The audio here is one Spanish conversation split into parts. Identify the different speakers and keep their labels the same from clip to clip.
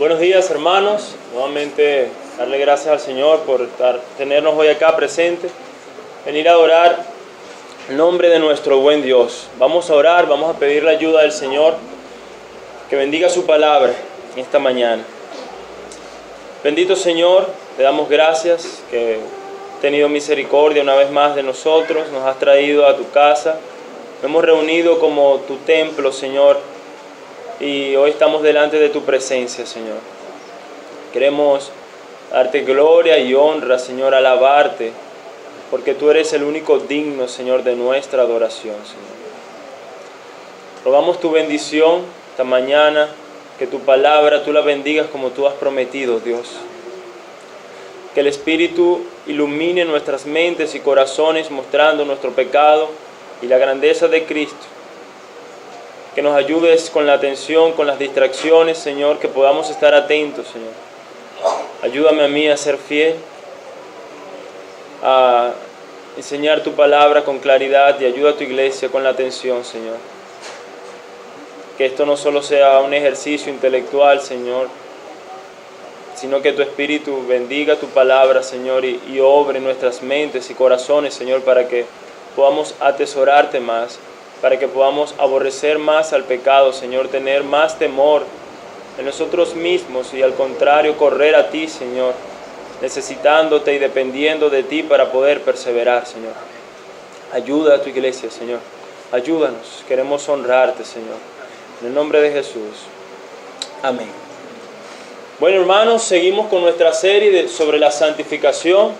Speaker 1: Buenos días, hermanos. Nuevamente darle gracias al Señor por tenernos hoy acá presentes. Venir a adorar el nombre de nuestro buen Dios. Vamos a orar, vamos a pedir la ayuda del Señor que bendiga su palabra esta mañana. Bendito Señor, te damos gracias que has tenido misericordia una vez más de nosotros, nos has traído a tu casa, nos hemos reunido como tu templo, Señor, y hoy estamos delante de tu presencia, Señor. Queremos darte gloria y honra, Señor, alabarte, porque tú eres el único digno, Señor, de nuestra adoración, Señor. Rogamos tu bendición esta mañana, que tu palabra tú la bendigas como tú has prometido, Dios. Que el Espíritu ilumine nuestras mentes y corazones mostrando nuestro pecado y la grandeza de Cristo. Que nos ayudes con la atención, con las distracciones, Señor, que podamos estar atentos, Señor. Ayúdame a mí a ser fiel, a enseñar tu palabra con claridad y ayuda a tu iglesia con la atención, Señor. Que esto no solo sea un ejercicio intelectual, Señor, sino que tu Espíritu bendiga tu palabra, Señor, y obre en nuestras mentes y corazones, Señor, para que podamos atesorarte más, para que podamos aborrecer más al pecado, Señor, tener más temor en nosotros mismos y al contrario correr a ti, Señor, necesitándote y dependiendo de ti para poder perseverar, Señor. Ayuda a tu iglesia, Señor. Ayúdanos, queremos honrarte, Señor. En el nombre de Jesús. Amén. Bueno, hermanos, seguimos con nuestra serie sobre la santificación.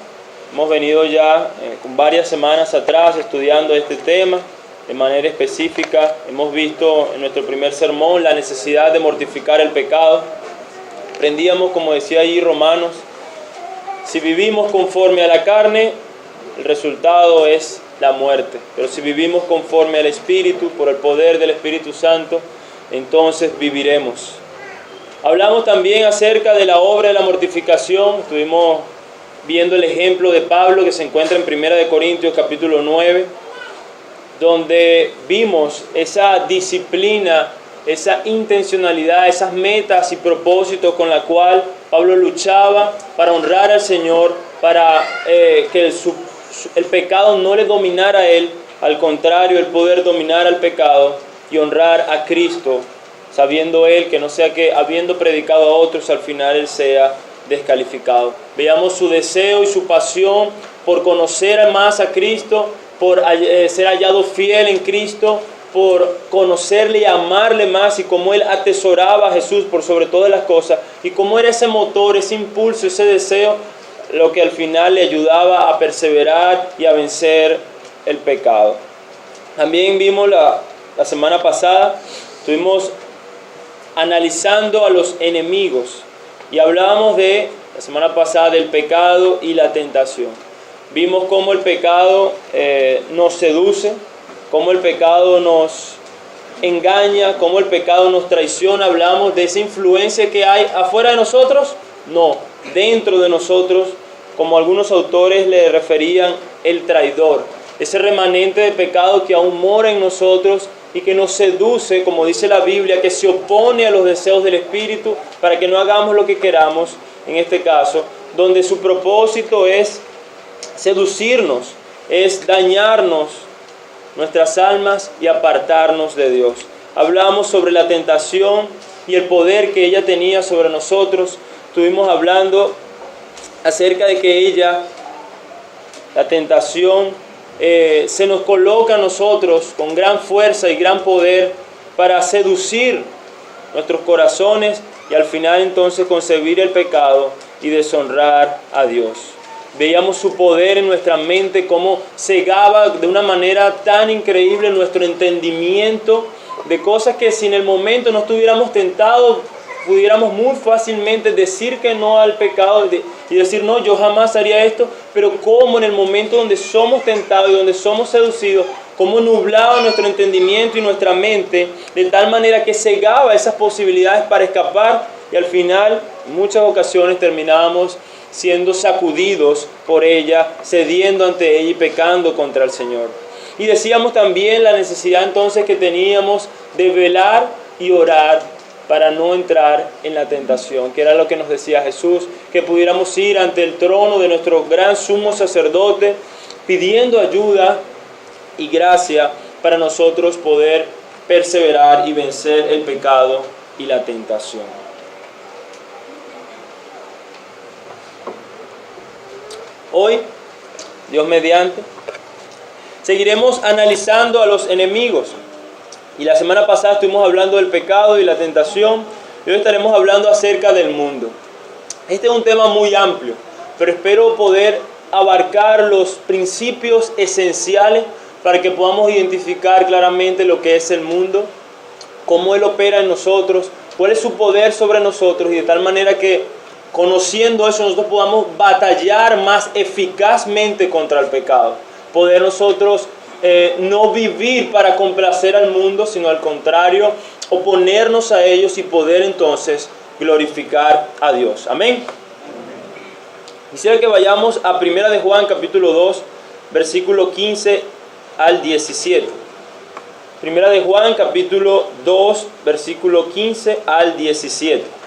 Speaker 1: Hemos venido ya con varias semanas atrás estudiando este tema. De manera específica, hemos visto en nuestro primer sermón la necesidad de mortificar el pecado. Aprendíamos, como decía ahí Romanos, si vivimos conforme a la carne, el resultado es la muerte. Pero si vivimos conforme al Espíritu, por el poder del Espíritu Santo, entonces viviremos. Hablamos también acerca de la obra de la mortificación. Estuvimos viendo el ejemplo de Pablo que se encuentra en 1 Corintios capítulo 9, donde vimos esa disciplina, esa intencionalidad, esas metas y propósitos con la cual Pablo luchaba para honrar al Señor, para que el pecado no le dominara a él, al contrario, el poder dominar al pecado y honrar a Cristo, sabiendo él que no sea que habiendo predicado a otros al final él sea descalificado. Veamos su deseo y su pasión por conocer más a Cristo, por ser hallado fiel en Cristo, por conocerle y amarle más, y cómo él atesoraba a Jesús por sobre todas las cosas, y cómo era ese motor, ese impulso, ese deseo, lo que al final le ayudaba a perseverar y a vencer el pecado. También vimos la semana pasada, estuvimos analizando a los enemigos, y hablábamos la semana pasada del pecado y la tentación. Vimos cómo el pecado nos seduce, cómo el pecado nos engaña, cómo el pecado nos traiciona. Hablamos de esa influencia que hay afuera de nosotros, no, dentro de nosotros, como algunos autores le referían, el traidor. Ese remanente de pecado que aún mora en nosotros y que nos seduce, como dice la Biblia, que se opone a los deseos del Espíritu para que no hagamos lo que queramos, en este caso, donde su propósito es seducirnos, es dañarnos nuestras almas y apartarnos de Dios. Hablamos sobre la tentación y el poder que ella tenía sobre nosotros. Estuvimos hablando acerca de que la tentación, se nos coloca a nosotros con gran fuerza y gran poder para seducir nuestros corazones y al final entonces concebir el pecado y deshonrar a Dios. Veíamos su poder en nuestra mente, cómo cegaba de una manera tan increíble nuestro entendimiento de cosas que si en el momento no estuviéramos tentados, pudiéramos muy fácilmente decir que no al pecado y decir, no, yo jamás haría esto, pero cómo en el momento donde somos tentados y donde somos seducidos, cómo nublaba nuestro entendimiento y nuestra mente de tal manera que cegaba esas posibilidades para escapar y al final, en muchas ocasiones terminábamos siendo sacudidos por ella, cediendo ante ella y pecando contra el Señor. Y decíamos también la necesidad entonces que teníamos de velar y orar para no entrar en la tentación, que era lo que nos decía Jesús, que pudiéramos ir ante el trono de nuestro gran sumo sacerdote, pidiendo ayuda y gracia para nosotros poder perseverar y vencer el pecado y la tentación. Hoy, Dios mediante, seguiremos analizando a los enemigos. Y la semana pasada estuvimos hablando del pecado y la tentación, y hoy estaremos hablando acerca del mundo. Este es un tema muy amplio, pero espero poder abarcar los principios esenciales para que podamos identificar claramente lo que es el mundo, cómo Él opera en nosotros, cuál es su poder sobre nosotros, y de tal manera que conociendo eso nosotros podamos batallar más eficazmente contra el pecado. Poder nosotros no vivir para complacer al mundo, sino al contrario, oponernos a ellos y poder entonces glorificar a Dios. Amén. Quisiera que vayamos a 1 de Juan capítulo 2, versículo 15 al 17. 1 de Juan capítulo 2, versículo 15 al 17.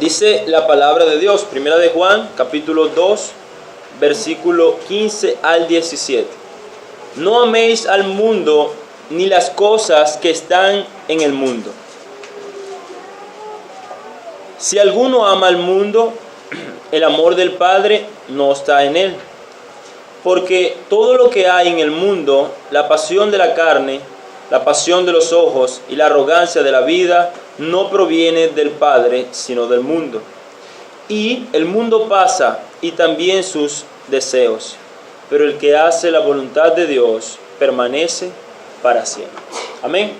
Speaker 1: Dice la palabra de Dios, 1 de Juan capítulo 2, versículo 15 al 17. No améis al mundo ni las cosas que están en el mundo. Si alguno ama al mundo, el amor del Padre no está en él. Porque todo lo que hay en el mundo, la pasión de la carne, la pasión de los ojos y la arrogancia de la vida, no proviene del Padre, sino del mundo. Y el mundo pasa, y también sus deseos. Pero el que hace la voluntad de Dios permanece para siempre. Amén.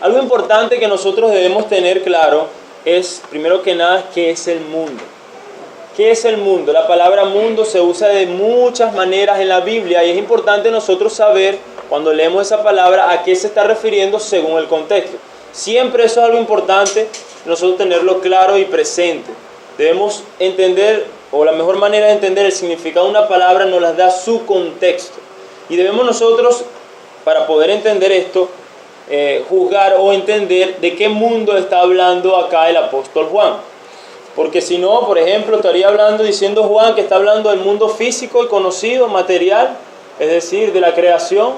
Speaker 1: Algo importante que nosotros debemos tener claro es, primero que nada, ¿qué es el mundo? ¿Qué es el mundo? La palabra mundo se usa de muchas maneras en la Biblia y es importante nosotros saber, cuando leemos esa palabra, a qué se está refiriendo según el contexto. Siempre eso es algo importante, nosotros tenerlo claro y presente. Debemos entender, o la mejor manera de entender el significado de una palabra nos la da su contexto. Y debemos nosotros, para poder entender esto, juzgar o entender de qué mundo está hablando acá el apóstol Juan. Porque si no, por ejemplo, estaría diciendo Juan que está hablando del mundo físico y conocido, material, es decir, de la creación.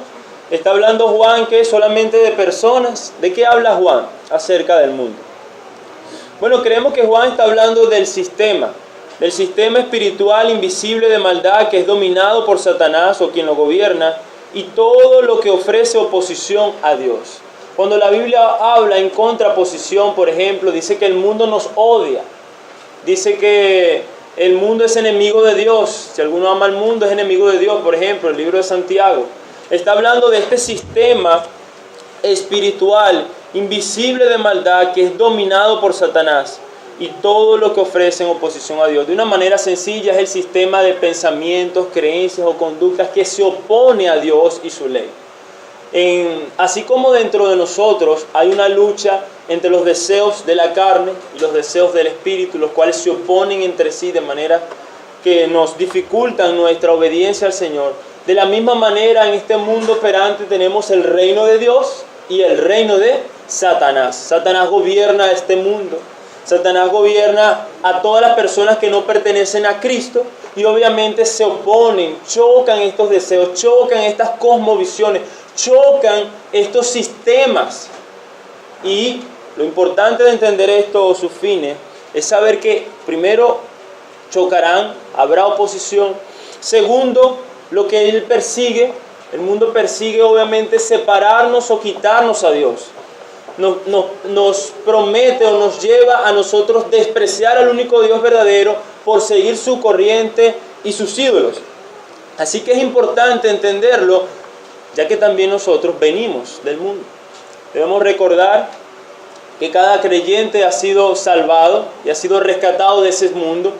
Speaker 1: Está hablando Juan que solamente de personas. ¿De qué habla Juan acerca del mundo? Bueno, creemos que Juan está hablando del sistema espiritual invisible de maldad que es dominado por Satanás o quien lo gobierna, y todo lo que ofrece oposición a Dios. Cuando la Biblia habla en contraposición, por ejemplo, dice que el mundo nos odia. Dice que el mundo es enemigo de Dios. Si alguno ama al mundo, es enemigo de Dios, por ejemplo, el libro de Santiago. Está hablando de este sistema espiritual invisible de maldad que es dominado por Satanás y todo lo que ofrece en oposición a Dios. De una manera sencilla, es el sistema de pensamientos, creencias o conductas que se opone a Dios y su ley. Así como dentro de nosotros hay una lucha entre los deseos de la carne y los deseos del espíritu, los cuales se oponen entre sí de manera que nos dificultan nuestra obediencia al Señor. De la misma manera, en este mundo operante tenemos el reino de Dios y el reino de Satanás. Satanás gobierna este mundo. Satanás gobierna a todas las personas que no pertenecen a Cristo y obviamente se oponen, chocan estos deseos, chocan estas cosmovisiones, chocan estos sistemas. Y lo importante de entender esto o sus fines es saber que primero chocarán, habrá oposición. Segundo, lo que él persigue, el mundo persigue obviamente separarnos o quitarnos a Dios. Nos promete o nos lleva a nosotros despreciar al único Dios verdadero por seguir su corriente y sus ídolos. Así que es importante entenderlo, ya que también nosotros venimos del mundo. Debemos recordar que cada creyente ha sido salvado y ha sido rescatado de ese mundo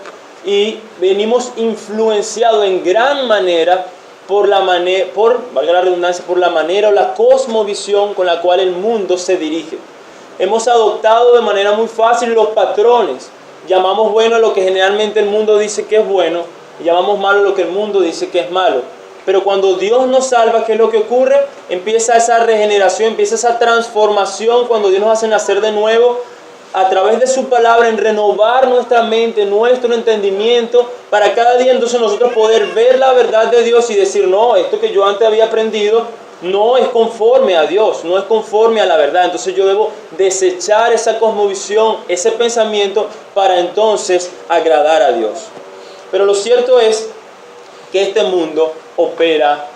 Speaker 1: y venimos influenciados en gran manera valga la redundancia, por la manera o la cosmovisión con la cual el mundo se dirige. Hemos adoptado de manera muy fácil los patrones. Llamamos bueno a lo que generalmente el mundo dice que es bueno y llamamos malo lo que el mundo dice que es malo. Pero cuando Dios nos salva, ¿qué es lo que ocurre? Empieza esa regeneración, empieza esa transformación cuando Dios nos hace nacer de nuevo a través de su palabra, en renovar nuestra mente, nuestro entendimiento, para cada día entonces nosotros poder ver la verdad de Dios y decir, no, esto que yo antes había aprendido no es conforme a Dios, no es conforme a la verdad. Entonces yo debo desechar esa cosmovisión, ese pensamiento, para entonces agradar a Dios. Pero lo cierto es que este mundo opera,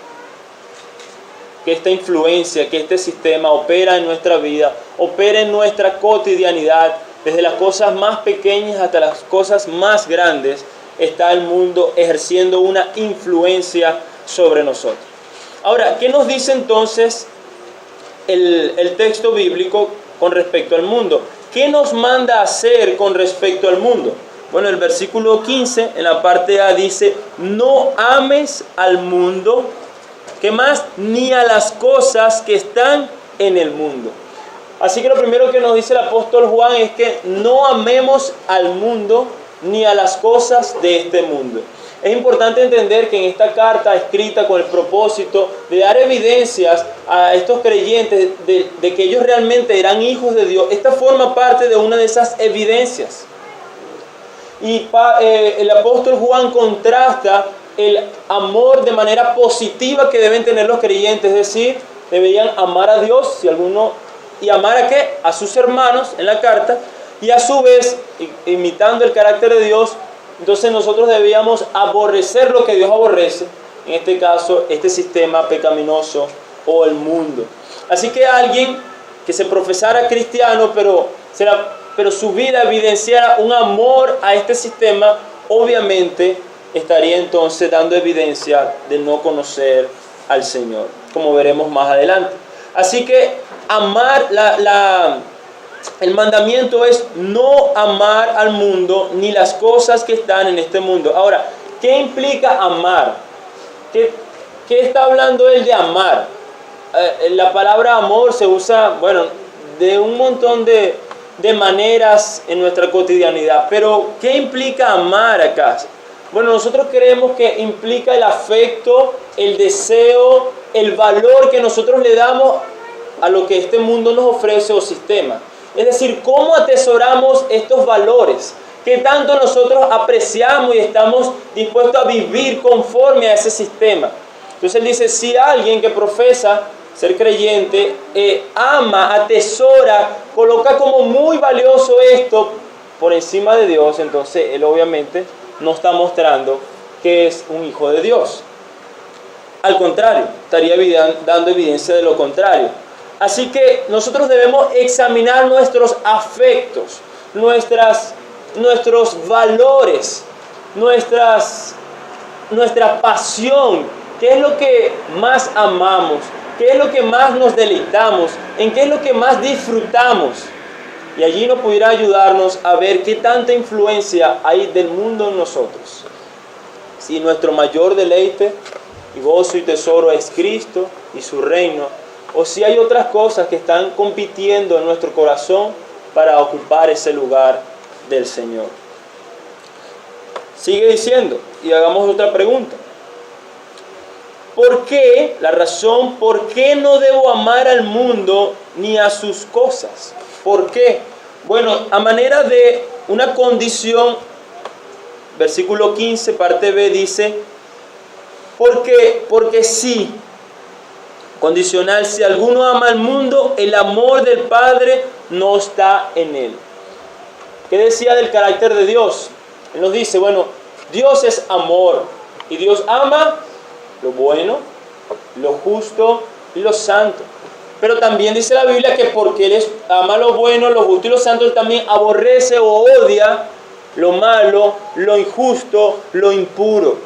Speaker 1: que esta influencia, que este sistema opera en nuestra vida, opera en nuestra cotidianidad, desde las cosas más pequeñas hasta las cosas más grandes, está el mundo ejerciendo una influencia sobre nosotros. Ahora, ¿qué nos dice entonces el texto bíblico con respecto al mundo? ¿Qué nos manda a hacer con respecto al mundo? Bueno, el versículo 15, en la parte A dice, no ames al mundo, ¿qué más? Ni a las cosas que están en el mundo. Así que lo primero que nos dice el apóstol Juan es que no amemos al mundo ni a las cosas de este mundo. Es importante entender que en esta carta escrita con el propósito de dar evidencias a estos creyentes de que ellos realmente eran hijos de Dios, esta forma parte de una de esas evidencias. Y el apóstol Juan contrasta el amor de manera positiva que deben tener los creyentes, es decir, deberían amar a Dios, si alguno, y amar a ¿qué? A sus hermanos en la carta, y a su vez, imitando el carácter de Dios, entonces nosotros debíamos aborrecer lo que Dios aborrece, en este caso, este sistema pecaminoso o el mundo. Así que alguien que se profesara cristiano, pero su vida evidenciara un amor a este sistema, obviamente estaría entonces dando evidencia de no conocer al Señor, como veremos más adelante. Así que amar, el mandamiento es no amar al mundo ni las cosas que están en este mundo. Ahora, ¿qué implica amar? ¿Qué está hablando él de amar? La palabra amor se usa, de un montón de maneras en nuestra cotidianidad. Pero, ¿qué implica amar acá? Bueno, nosotros creemos que implica el afecto, el deseo, el valor que nosotros le damos a lo que este mundo nos ofrece o sistema. Es decir, ¿cómo atesoramos estos valores? ¿Qué tanto nosotros apreciamos y estamos dispuestos a vivir conforme a ese sistema? Entonces él dice, si alguien que profesa ser creyente, ama, atesora, coloca como muy valioso esto por encima de Dios, entonces él obviamente no está mostrando que es un hijo de Dios. Al contrario, estaría dando evidencia de lo contrario. Así que nosotros debemos examinar nuestros afectos, nuestros valores, nuestra pasión. ¿Qué es lo que más amamos? ¿Qué es lo que más nos deleitamos? ¿En qué es lo que más disfrutamos? Y allí nos pudiera ayudarnos a ver qué tanta influencia hay del mundo en nosotros. Si nuestro mayor deleite y gozo y tesoro es Cristo y su reino, o si hay otras cosas que están compitiendo en nuestro corazón para ocupar ese lugar del Señor. Sigue diciendo, y hagamos otra pregunta. ¿Por qué? La razón, ¿por qué no debo amar al mundo ni a sus cosas? ¿Por qué? Bueno, a manera de una condición, versículo 15, parte B, dice, porque sí, condicional, si alguno ama al mundo, el amor del Padre no está en él. ¿Qué decía del carácter de Dios? Él nos dice, Dios es amor, y Dios ama lo bueno, lo justo y lo santo. Pero también dice la Biblia que porque Él ama lo bueno, lo justo y lo santo, Él también aborrece o odia lo malo, lo injusto, lo impuro.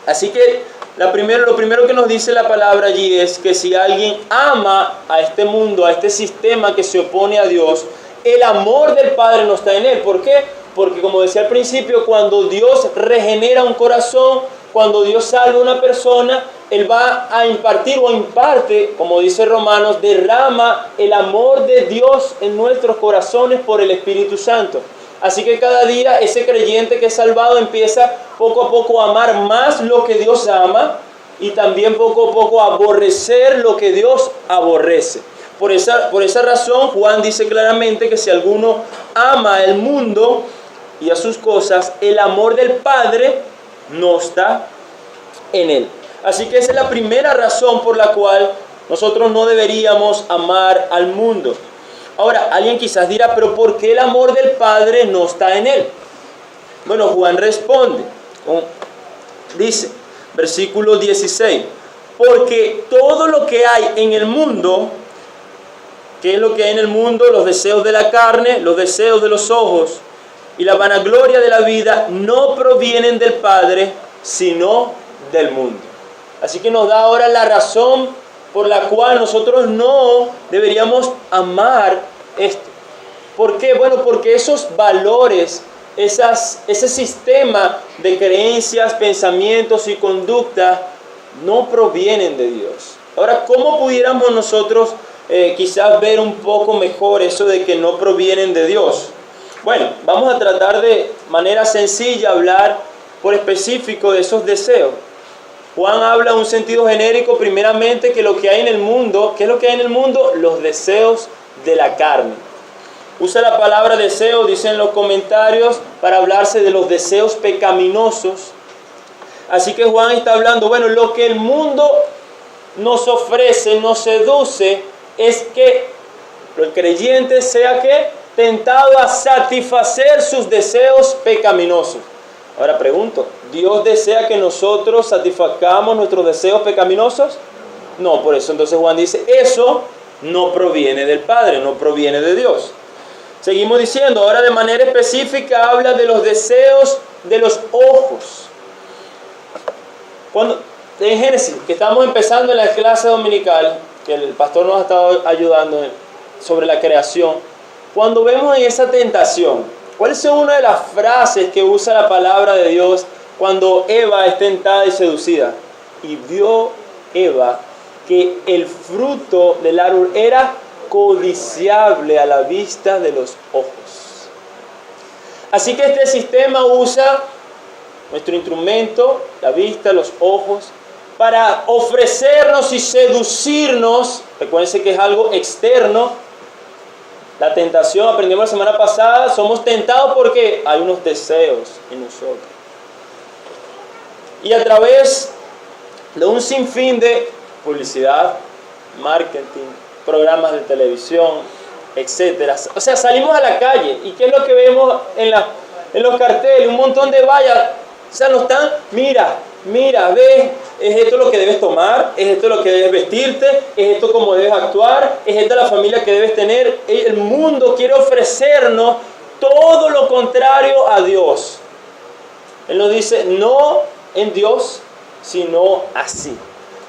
Speaker 1: Así que lo primero que nos dice la palabra allí es que si alguien ama a este mundo, a este sistema que se opone a Dios, el amor del Padre no está en él. ¿Por qué? Porque como decía al principio, cuando Dios regenera un corazón, cuando Dios salva a una persona, Él va a impartir o imparte, como dice Romanos, derrama el amor de Dios en nuestros corazones por el Espíritu Santo. Así que cada día ese creyente que es salvado empieza poco a poco a amar más lo que Dios ama y también poco a poco a aborrecer lo que Dios aborrece. Por esa razón Juan dice claramente que si alguno ama el mundo y a sus cosas, el amor del Padre no está en él. Así que esa es la primera razón por la cual nosotros no deberíamos amar al mundo. Ahora, alguien quizás dirá, pero ¿por qué el amor del Padre no está en él? Bueno, Juan responde, dice, versículo 16, porque todo lo que hay en el mundo, ¿qué es lo que hay en el mundo? Los deseos de la carne, los deseos de los ojos y la vanagloria de la vida no provienen del Padre, sino del mundo. Así que nos da ahora la razón por la cual nosotros no deberíamos amar esto. ¿Por qué? Bueno, porque esos valores, ese sistema de creencias, pensamientos y conducta no provienen de Dios. Ahora, ¿cómo pudiéramos nosotros quizás ver un poco mejor eso de que no provienen de Dios? Bueno, vamos a tratar de manera sencilla hablar por específico de esos deseos. Juan habla en un sentido genérico, primeramente, que lo que hay en el mundo, ¿qué es lo que hay en el mundo? Los deseos de la carne. Usa la palabra deseo, dicen los comentarios, para hablarse de los deseos pecaminosos. Así que Juan está hablando, bueno, lo que el mundo nos ofrece, nos seduce, es que el creyente sea que tentado a satisfacer sus deseos pecaminosos. Ahora pregunto, ¿Dios desea que nosotros satisfagamos nuestros deseos pecaminosos? No, por eso entonces Juan dice, eso no proviene del Padre, no proviene de Dios. Seguimos diciendo, ahora de manera específica habla de los deseos de los ojos. Cuando en Génesis, que estamos empezando en la clase dominical, que el pastor nos ha estado ayudando sobre la creación, cuando vemos en esa tentación, ¿cuál es una de las frases que usa la palabra de Dios cuando Eva es tentada y seducida? Y vio Eva que el fruto del árbol era codiciable a la vista de los ojos. Así que este sistema usa nuestro instrumento, la vista, los ojos, para ofrecernos y seducirnos. Recuérdense que es algo externo. La tentación, aprendimos la semana pasada, somos tentados porque hay unos deseos en nosotros. Y a través de un sinfín de publicidad, marketing, programas de televisión, etc. O sea, salimos a la calle y ¿qué es lo que vemos en los carteles? Un montón de vallas. O sea, nos están, mira, ve, es esto lo que debes tomar, es esto lo que debes vestirte, es esto como debes actuar, es esta la familia que debes tener. El mundo quiere ofrecernos todo lo contrario a Dios. Él nos dice, no en Dios, sino así.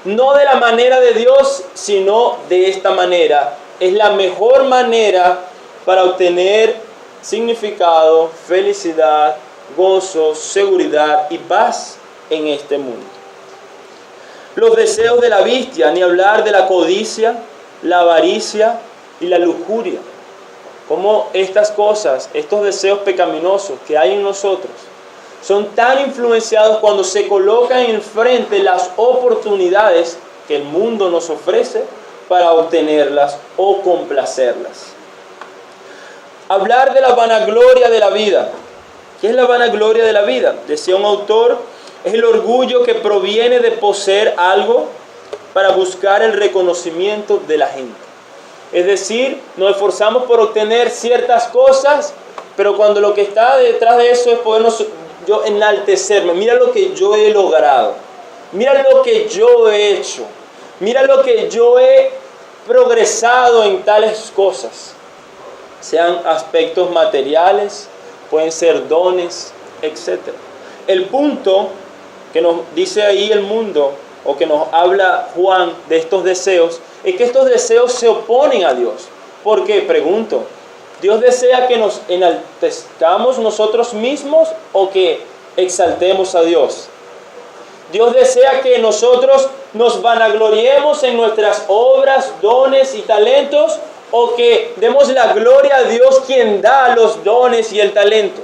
Speaker 1: No de la manera de Dios, sino de esta manera. Es la mejor manera para obtener significado, felicidad, gozo, seguridad y paz en este mundo. Los deseos de la bestia, ni hablar de la codicia, la avaricia y la lujuria. Como estas cosas, estos deseos pecaminosos que hay en nosotros, son tan influenciados cuando se colocan enfrente las oportunidades que el mundo nos ofrece para obtenerlas o complacerlas. Hablar de la vanagloria de la vida. ¿Qué es la vanagloria de la vida? Decía un autor, es el orgullo que proviene de poseer algo para buscar el reconocimiento de la gente. Es decir, nos esforzamos por obtener ciertas cosas, pero cuando lo que está detrás de eso es podernos yo enaltecerme. Mira lo que yo he logrado. Mira lo que yo he hecho. Mira lo que yo he progresado en tales cosas. Sean aspectos materiales, pueden ser dones, etc. El punto que nos dice ahí el mundo, o que nos habla Juan de estos deseos, es que estos deseos se oponen a Dios. ¿Por qué? Pregunto. ¿Dios desea que nos enaltezcamos nosotros mismos o que exaltemos a Dios? Dios desea que nosotros nos vanagloriemos en nuestras obras, dones y talentos o que demos la gloria a Dios quien da los dones y el talento.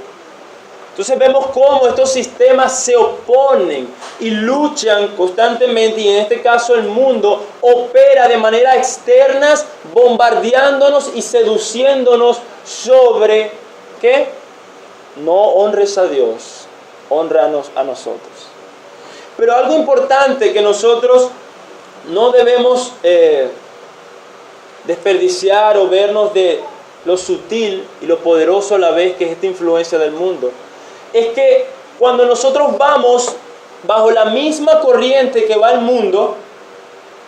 Speaker 1: Entonces vemos cómo estos sistemas se oponen y luchan constantemente, y en este caso el mundo opera de manera externa, bombardeándonos y seduciéndonos sobre ¿qué? No honres a Dios, honranos a nosotros. Pero algo importante que nosotros no debemos desperdiciar o vernos de lo sutil y lo poderoso a la vez que es esta influencia del mundo, es que cuando nosotros vamos bajo la misma corriente que va el mundo,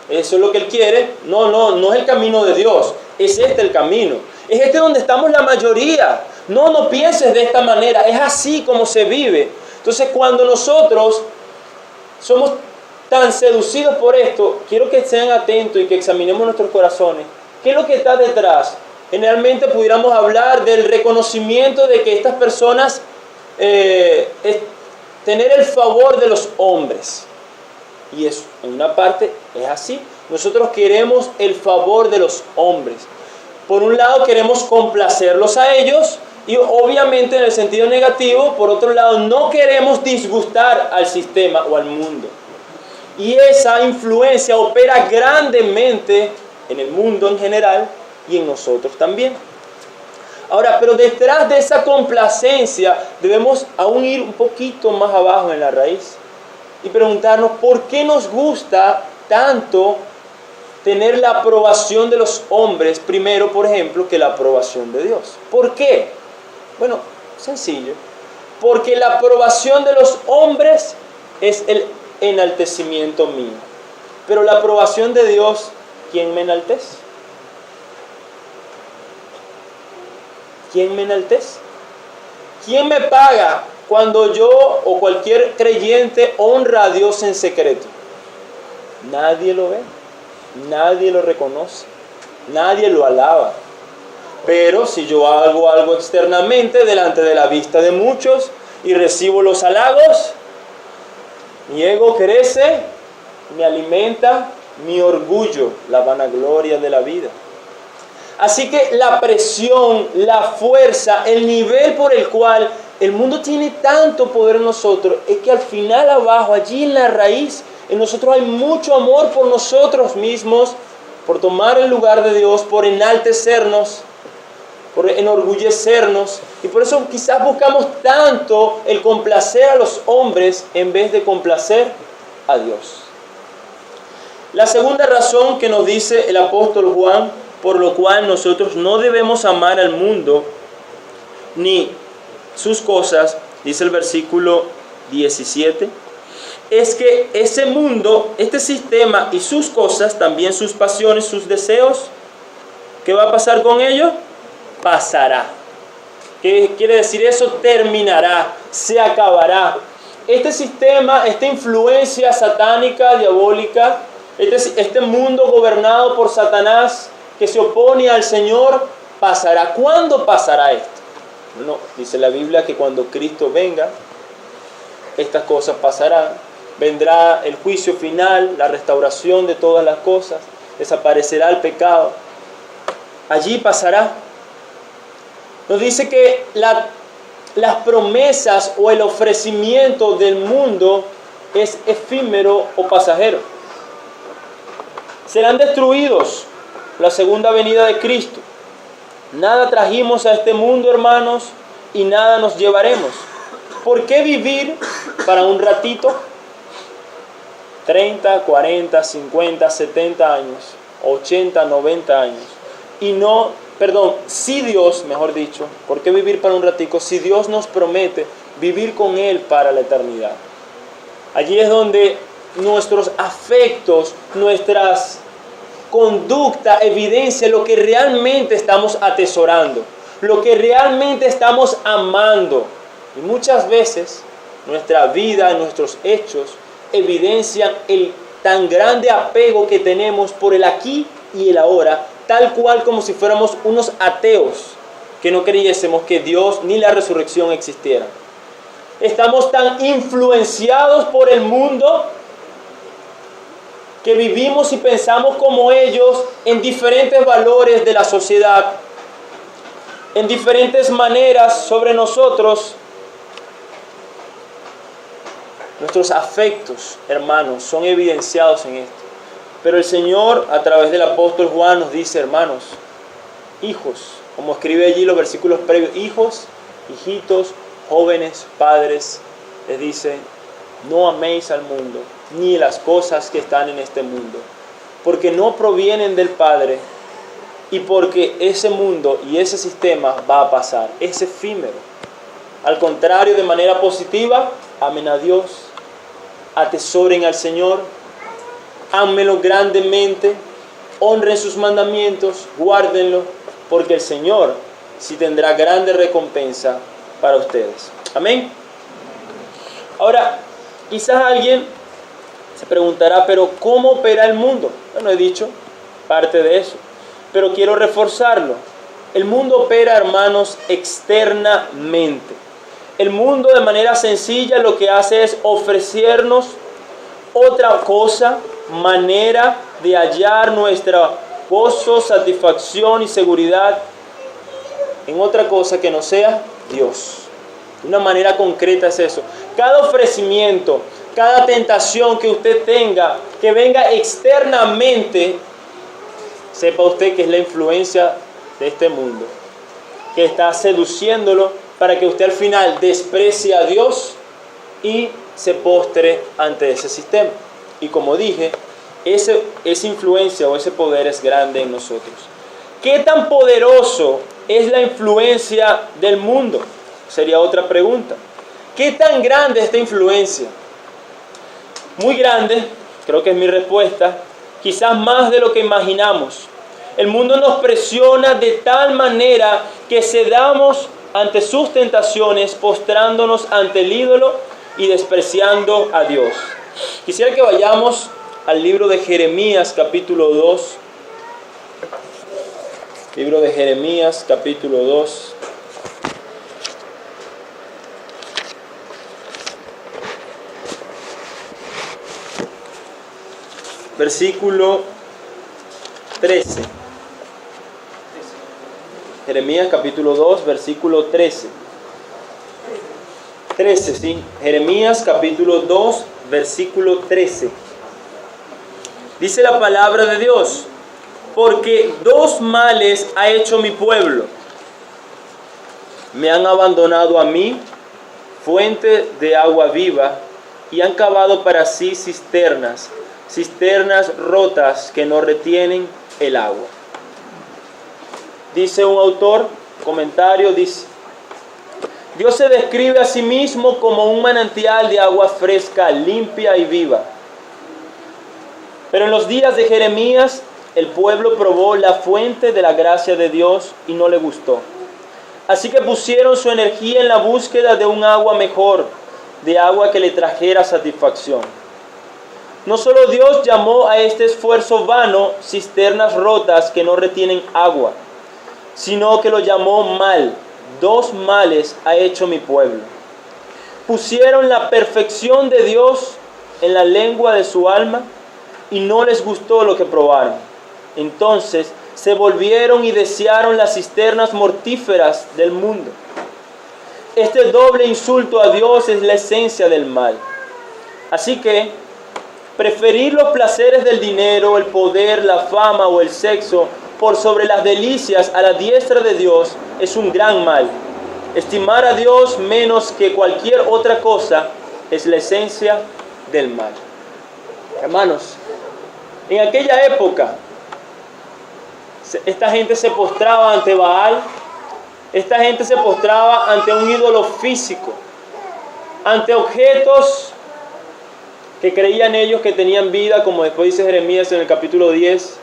Speaker 1: eso es lo que él quiere, no es el camino de Dios, es este el camino, es este donde estamos la mayoría. No pienses de esta manera, es así como se vive. Entonces cuando nosotros somos tan seducidos por esto, quiero que sean atentos y que examinemos nuestros corazones. ¿Qué es lo que está detrás? Generalmente pudiéramos hablar del reconocimiento de que estas personas tener el favor de los hombres. Y eso, en una parte, es así. Nosotros queremos el favor de los hombres. Por un lado, queremos complacerlos a ellos, y obviamente en el sentido negativo, por otro lado, no queremos disgustar al sistema o al mundo. Y esa influencia opera grandemente en el mundo en general y en nosotros también. Ahora, pero detrás de esa complacencia debemos aún ir un poquito más abajo en la raíz y preguntarnos por qué nos gusta tanto tener la aprobación de los hombres primero, por ejemplo, que la aprobación de Dios. ¿Por qué? Bueno, sencillo. Porque la aprobación de los hombres es el enaltecimiento mío. Pero la aprobación de Dios, ¿quién me enaltece? ¿Quién me enaltece? ¿Quién me paga cuando yo o cualquier creyente honra a Dios en secreto? Nadie lo ve, nadie lo reconoce, nadie lo alaba. Pero si yo hago algo externamente delante de la vista de muchos y recibo los halagos, mi ego crece, me alimenta mi orgullo, la vanagloria de la vida. Así que la presión, la fuerza, el nivel por el cual el mundo tiene tanto poder en nosotros, es que al final abajo, allí en la raíz, en nosotros hay mucho amor por nosotros mismos, por tomar el lugar de Dios, por enaltecernos, por enorgullecernos. Y por eso quizás buscamos tanto el complacer a los hombres en vez de complacer a Dios. La segunda razón que nos dice el apóstol Juan, por lo cual nosotros no debemos amar al mundo ni sus cosas, dice el versículo 17, es que ese mundo, este sistema y sus cosas, también sus pasiones, sus deseos, ¿qué va a pasar con ellos? Pasará. ¿Qué quiere decir eso? Terminará, se acabará. Este sistema, esta influencia satánica, diabólica, este mundo gobernado por Satanás, que se opone al Señor, pasará. ¿Cuándo pasará esto? Bueno, dice la Biblia que cuando Cristo venga, estas cosas pasarán. Vendrá el juicio final, la restauración de todas las cosas, desaparecerá el pecado. Allí pasará. Nos dice que las promesas o el ofrecimiento del mundo es efímero o pasajero. Serán destruidos la segunda venida de Cristo. Nada trajimos a este mundo, hermanos, y nada nos llevaremos. ¿Por qué vivir para un ratito? 30, 40, 50, 70 años, 80, 90 años. Si Dios, mejor dicho, ¿por qué vivir para un ratico? Si Dios nos promete vivir con Él para la eternidad. Allí es donde nuestros afectos, nuestras conducta evidencia lo que realmente estamos atesorando, lo que realmente estamos amando. Y muchas veces nuestra vida, nuestros hechos evidencian el tan grande apego que tenemos por el aquí y el ahora, tal cual como si fuéramos unos ateos que no creyésemos que Dios ni la resurrección existieran. Estamos tan influenciados por el mundo que vivimos y pensamos como ellos en diferentes valores de la sociedad, en diferentes maneras sobre nosotros. Nuestros afectos, hermanos, son evidenciados en esto. Pero el Señor, a través del apóstol Juan, nos dice, hermanos, hijos, como escribe allí los versículos previos, hijos, hijitos, jóvenes, padres, les dice, no améis al mundo, ni las cosas que están en este mundo, porque no provienen del Padre, y porque ese mundo y ese sistema va a pasar, es efímero. Al contrario, de manera positiva, amen a Dios, atesoren al Señor, ámenlo grandemente, honren sus mandamientos, guárdenlo, porque el Señor sí tendrá grande recompensa para ustedes. Amén. Ahora, quizás alguien se preguntará, pero ¿cómo opera el mundo? Bueno, he dicho parte de eso, pero quiero reforzarlo. El mundo opera, hermanos, externamente. El mundo, de manera sencilla, lo que hace es ofrecernos otra cosa, manera de hallar nuestra gozo, satisfacción y seguridad en otra cosa que no sea Dios. De una manera concreta es eso. Cada ofrecimiento, cada tentación que usted tenga, que venga externamente, sepa usted que es la influencia de este mundo, que está seduciéndolo para que usted al final desprecie a Dios y se postre ante ese sistema. Y como dije, esa influencia o ese poder es grande en nosotros. ¿Qué tan poderoso es la influencia del mundo? Sería otra pregunta. ¿Qué tan grande es esta influencia? Muy grande, creo que es mi respuesta, quizás más de lo que imaginamos. El mundo nos presiona de tal manera que cedamos ante sus tentaciones, postrándonos ante el ídolo y despreciando a Dios. Quisiera que vayamos al libro de Jeremías, capítulo 2. Libro de Jeremías, capítulo 2. Versículo 13. Jeremías capítulo 2, versículo 13. 13, sí. Jeremías capítulo 2, versículo 13. Dice la palabra de Dios: porque dos males ha hecho mi pueblo. Me han abandonado a mí, fuente de agua viva, y han cavado para sí cisternas rotas que no retienen el agua. Dice un autor, comentario, dice: Dios se describe a sí mismo como un manantial de agua fresca, limpia y viva. Pero en los días de Jeremías, el pueblo probó la fuente de la gracia de Dios y no le gustó. Así que pusieron su energía en la búsqueda de un agua mejor, de agua que le trajera satisfacción. No solo Dios llamó a este esfuerzo vano cisternas rotas que no retienen agua, sino que lo llamó mal. Dos males ha hecho mi pueblo. Pusieron la perfección de Dios en la lengua de su alma y no les gustó lo que probaron. Entonces se volvieron y desearon las cisternas mortíferas del mundo. Este doble insulto a Dios es la esencia del mal. Así que preferir los placeres del dinero, el poder, la fama o el sexo por sobre las delicias a la diestra de Dios es un gran mal. Estimar a Dios menos que cualquier otra cosa es la esencia del mal. Hermanos, en aquella época, esta gente se postraba ante Baal, esta gente se postraba ante un ídolo físico, ante objetos que creían ellos que tenían vida, como después dice Jeremías en el capítulo 10,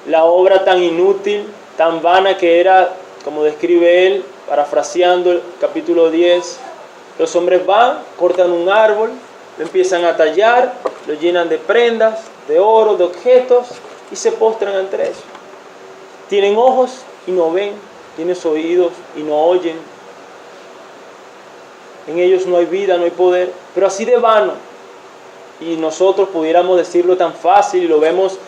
Speaker 1: la obra tan inútil, tan vana que era, como describe él, parafraseando el capítulo 10, los hombres van, cortan un árbol, lo empiezan a tallar, lo llenan de prendas, de oro, de objetos, y se postran ante eso. Tienen ojos y no ven, tienen oídos y no oyen. En ellos no hay vida, no hay poder, pero así de vano. y nosotros pudiéramos decirlo tan fácil y lo vemos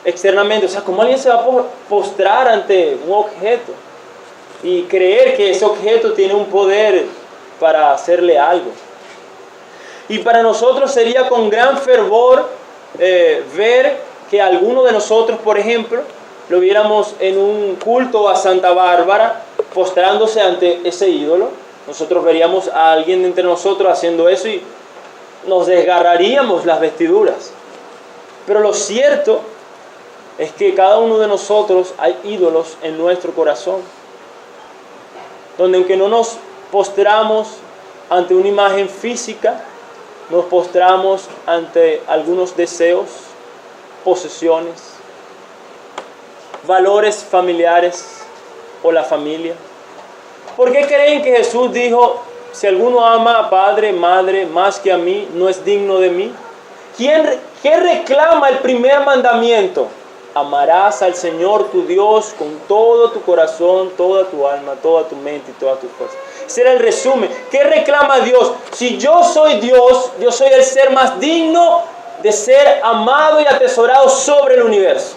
Speaker 1: externamente. O sea, ¿cómo alguien se va a postrar ante un objeto y creer que ese objeto tiene un poder para hacerle algo? Y para nosotros sería con gran fervor ver que alguno de nosotros, por ejemplo, lo viéramos en un culto a Santa Bárbara, postrándose ante ese ídolo. Nosotros veríamos a alguien entre nosotros haciendo eso y nos desgarraríamos las vestiduras. Pero lo cierto es que cada uno de nosotros hay ídolos en nuestro corazón, donde aunque no nos postramos ante una imagen física, nos postramos ante algunos deseos, posesiones, valores familiares o la familia. ¿Por qué creen que Jesús dijo, si alguno ama a padre, madre, más que a mí, no es digno de mí? ¿Qué reclama el primer mandamiento? Amarás al Señor tu Dios con todo tu corazón, toda tu alma, toda tu mente y toda tu fuerza. Ese era el resumen. ¿Qué reclama Dios? Si yo soy Dios, yo soy el ser más digno de ser amado y atesorado sobre el universo.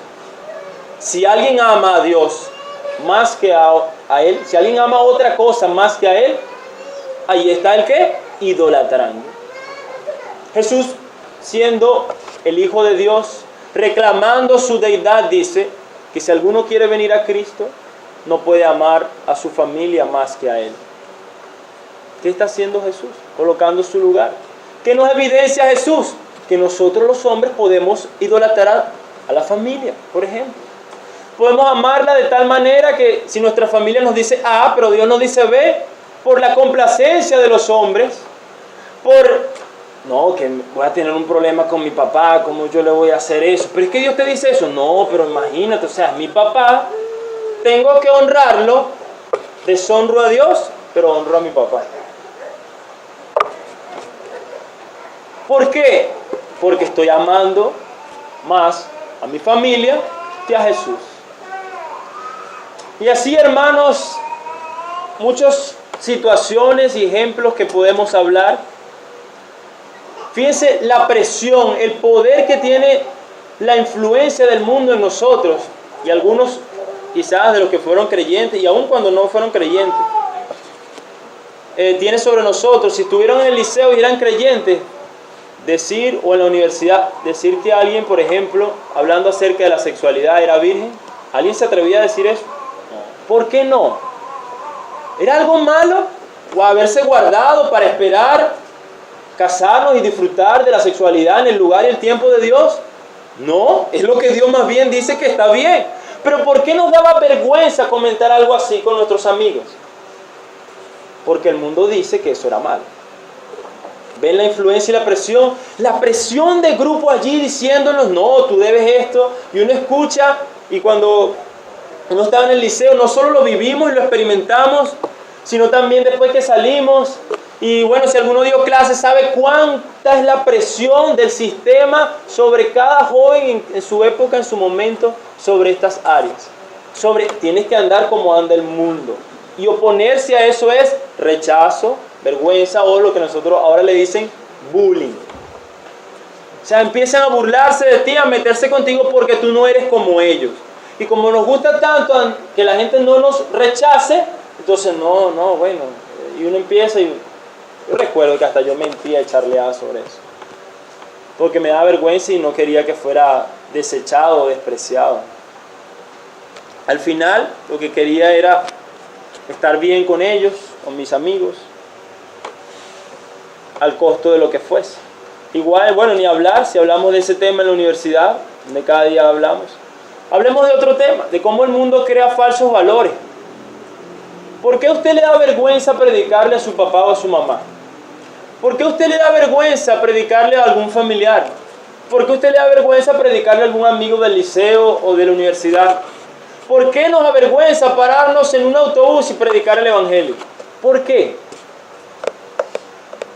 Speaker 1: Si alguien ama a Dios más que a Él, si alguien ama otra cosa más que a Él, ahí está el ¿qué? Idolatrando. Jesús, siendo el Hijo de Dios, reclamando su deidad, dice que si alguno quiere venir a Cristo, no puede amar a su familia más que a Él. ¿Qué está haciendo Jesús? Colocando su lugar. ¿Qué nos evidencia Jesús? Que nosotros los hombres podemos idolatrar a la familia, por ejemplo. Podemos amarla de tal manera que si nuestra familia nos dice A, pero Dios nos dice B, por la complacencia de los hombres, no, que voy a tener un problema con mi papá, ¿cómo yo le voy a hacer eso? Pero es que Dios te dice eso. No, pero imagínate, o sea, es mi papá, tengo que honrarlo, deshonro a Dios, pero honro a mi papá. ¿Por qué? Porque estoy amando más a mi familia que a Jesús. Y así, hermanos, muchas situaciones y ejemplos que podemos hablar. Fíjense la presión, el poder que tiene la influencia del mundo en nosotros. Y algunos quizás de los que fueron creyentes y aun cuando no fueron creyentes, tiene sobre nosotros. Si estuvieron en el liceo y eran creyentes, decir, o en la universidad, decir que alguien, por ejemplo, hablando acerca de la sexualidad, era virgen. ¿Alguien se atrevía a decir eso? ¿Por qué no? ¿Era algo malo? ¿O haberse guardado para esperar casarnos y disfrutar de la sexualidad en el lugar y el tiempo de Dios? No, es lo que Dios más bien dice que está bien. Pero ¿por qué nos daba vergüenza comentar algo así con nuestros amigos? Porque el mundo dice que eso era malo. ¿Ven la influencia y la presión de grupo allí diciéndonos, no, tú debes esto? Y uno escucha, y cuando uno estaba en el liceo, no solo lo vivimos y lo experimentamos, sino también después que salimos. Y bueno, si alguno dio clases, sabe cuánta es la presión del sistema sobre cada joven en su época, en su momento, sobre estas áreas. Tienes que andar como anda el mundo. Y oponerse a eso es rechazo, vergüenza o lo que nosotros ahora le dicen bullying. O sea, empiezan a burlarse de ti, a meterse contigo porque tú no eres como ellos. Y como nos gusta tanto que la gente no nos rechace, entonces bueno. Y uno empieza y yo recuerdo que hasta yo mentía y charleaba sobre eso. Porque me daba vergüenza y no quería que fuera desechado o despreciado. Al final, lo que quería era estar bien con ellos, con mis amigos, al costo de lo que fuese. Igual, bueno, ni hablar, si hablamos de ese tema en la universidad, donde cada día hablamos. Hablemos de otro tema, de cómo el mundo crea falsos valores. ¿Por qué a usted le da vergüenza predicarle a su papá o a su mamá? ¿Por qué a usted le da vergüenza predicarle a algún familiar? ¿Por qué a usted le da vergüenza predicarle a algún amigo del liceo o de la universidad? ¿Por qué nos avergüenza pararnos en un autobús y predicar el evangelio? ¿Por qué?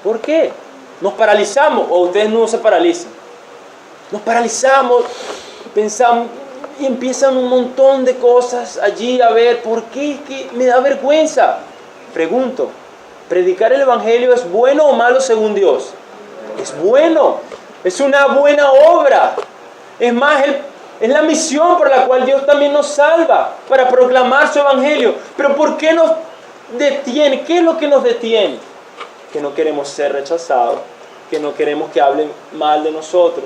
Speaker 1: ¿Por qué? Nos paralizamos, o ustedes no se paralizan. Nos paralizamos, pensamos y empiezan un montón de cosas allí a ver, ¿por qué? ¿Qué me da vergüenza? Pregunto, ¿predicar el evangelio es bueno o malo según Dios? Es bueno. Es una buena obra. Es más, es la misión por la cual Dios también nos salva, para proclamar su evangelio. Pero ¿por qué nos detiene? ¿Qué es lo que nos detiene? Que no queremos ser rechazados, que no queremos que hablen mal de nosotros,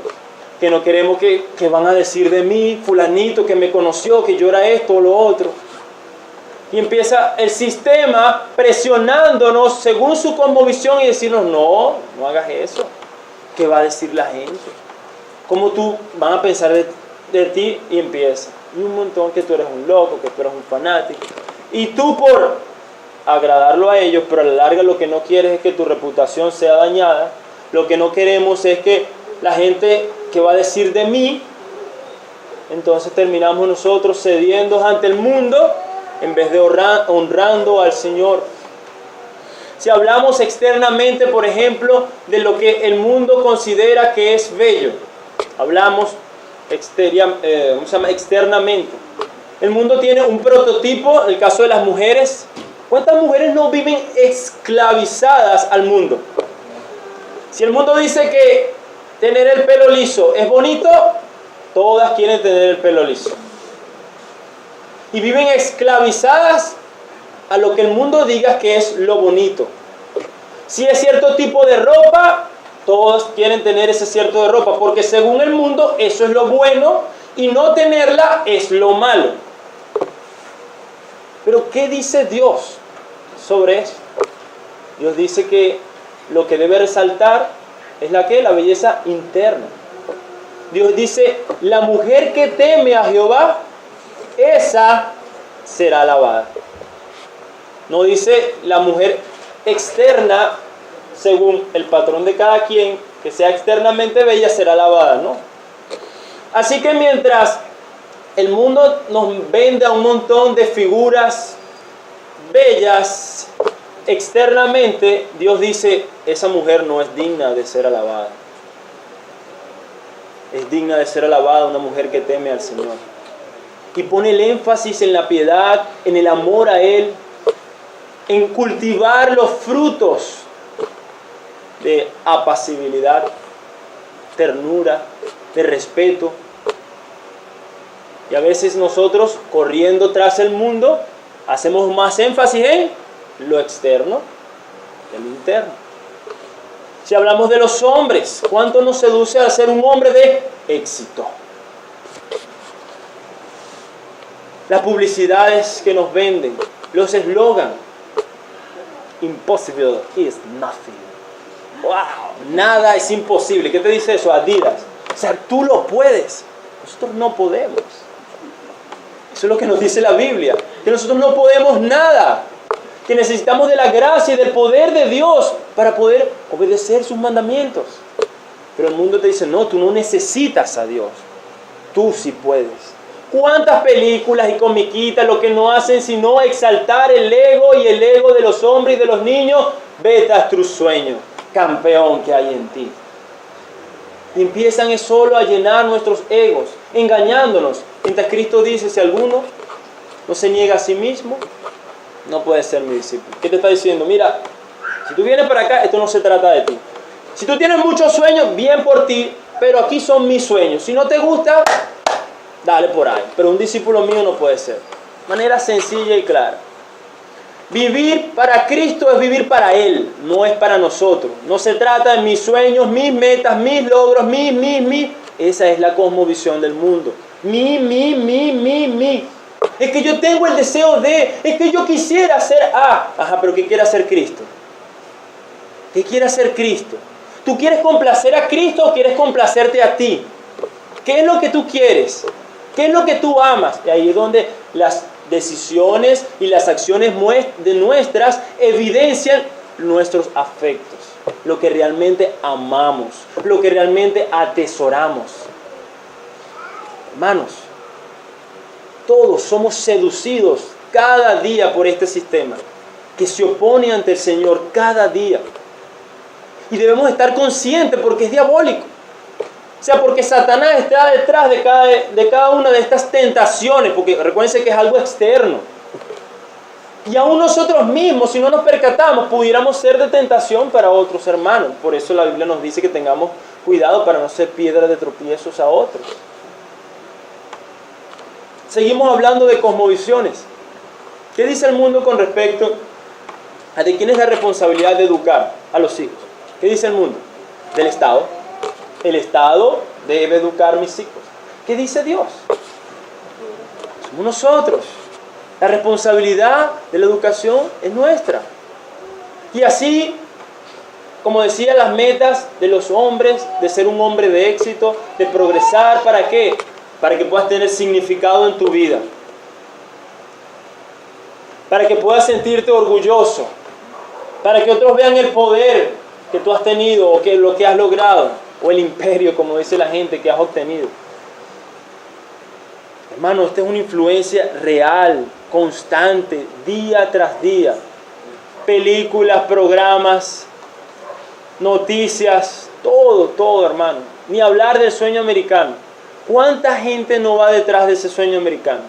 Speaker 1: que no queremos que van a decir de mí, fulanito que me conoció, que yo era esto o lo otro. Y empieza el sistema presionándonos según su cosmovisión y decirnos, no hagas eso. ¿Qué va a decir la gente? ¿Cómo tú van a pensar de ti? Y empieza. Y un montón que tú eres un loco, que tú eres un fanático. Y tú por agradarlo a ellos, pero a la larga lo que no quieres es que tu reputación sea dañada. Lo que no queremos es que la gente que va a decir de mí, entonces terminamos nosotros cediendo ante el mundo en vez de honrando al Señor. Si hablamos externamente, por ejemplo, de lo que el mundo considera que es bello, hablamos externamente. El mundo tiene un prototipo, el caso de las mujeres. ¿Cuántas mujeres no viven esclavizadas al mundo? Si el mundo dice que tener el pelo liso es bonito, todas quieren tener el pelo liso. Y viven esclavizadas a lo que el mundo diga que es lo bonito. Si es cierto tipo de ropa, todos quieren tener ese cierto de ropa, porque según el mundo eso es lo bueno y no tenerla es lo malo. Pero ¿qué dice Dios sobre eso? Dios dice que lo que debe resaltar es la belleza interna. Dios dice, la mujer que teme a Jehová, esa será alabada. No dice la mujer externa, según el patrón de cada quien, que sea externamente bella, será alabada, ¿no? Así que mientras el mundo nos vende a un montón de figuras bellas externamente, Dios dice, esa mujer no es digna de ser alabada. Es digna de ser alabada una mujer que teme al Señor. Y pone el énfasis en la piedad, en el amor a Él, en cultivar los frutos de apacibilidad, ternura, de respeto. Y a veces nosotros, corriendo tras el mundo, hacemos más énfasis en lo externo que lo interno. Si hablamos de los hombres, ¿cuánto nos seduce a ser un hombre de éxito? Las publicidades que nos venden, los eslogans. Impossible is nothing. Wow, nada es imposible. ¿Qué te dice eso? Adidas. O sea, tú lo puedes. Nosotros no podemos. Eso es lo que nos dice la Biblia. Que nosotros no podemos nada. Que necesitamos de la gracia y del poder de Dios para poder obedecer sus mandamientos. Pero el mundo te dice, no, tú no necesitas a Dios. Tú sí puedes. ¿Cuántas películas y comiquitas lo que no hacen sino exaltar el ego y el ego de los hombres y de los niños? Vete a tu sueño, campeón que hay en ti. Y empiezan solo a llenar nuestros egos, engañándonos. Mientras Cristo dice, si alguno no se niega a sí mismo, no puede ser mi discípulo. ¿Qué te está diciendo? Mira, si tú vienes para acá, esto no se trata de ti. Si tú tienes muchos sueños, bien por ti, pero aquí son mis sueños. Si no te gusta, dale por ahí. Pero un discípulo mío no puede ser. Manera sencilla y clara. Vivir para Cristo es vivir para Él, no es para nosotros. No se trata de mis sueños, mis metas, mis logros, mi. Esa es la cosmovisión del mundo. Mi. Es que yo tengo el deseo de, es que yo quisiera ser Ajá, pero ¿qué quiere hacer Cristo? ¿Qué quiere hacer Cristo? ¿Tú quieres complacer a Cristo o quieres complacerte a ti? ¿Qué es lo que tú quieres? ¿Qué es lo que tú amas? Y ahí es donde las decisiones y las acciones de nuestras evidencian nuestros afectos, lo que realmente amamos, lo que realmente atesoramos. Hermanos, todos somos seducidos cada día por este sistema que se opone ante el Señor cada día. Y debemos estar conscientes porque es diabólico. O sea, porque Satanás está detrás de cada una de estas tentaciones, porque recuérdense que es algo externo. Y aún nosotros mismos, si no nos percatamos, pudiéramos ser de tentación para otros hermanos. Por eso la Biblia nos dice que tengamos Cuidado para no ser piedra de tropiezos a otros. Seguimos hablando de cosmovisiones. ¿Qué dice el mundo con respecto a de quién es la responsabilidad de educar a los hijos? ¿Qué dice el mundo? Del Estado. El Estado debe educar a mis hijos. ¿Qué dice Dios? Somos nosotros. La responsabilidad de la educación es nuestra. Y así, como decía, las metas de los hombres, de ser un hombre de éxito, de progresar, ¿para qué? Para que puedas tener significado en tu vida. Para que puedas sentirte orgulloso. Para que otros vean el poder que tú has tenido o que lo que has logrado. O el imperio, como dice la gente, que has obtenido. Hermano, esta es una influencia real, constante, día tras día. Películas, programas, noticias, todo, hermano. Ni hablar del sueño americano. ¿Cuánta gente no va detrás de ese sueño americano?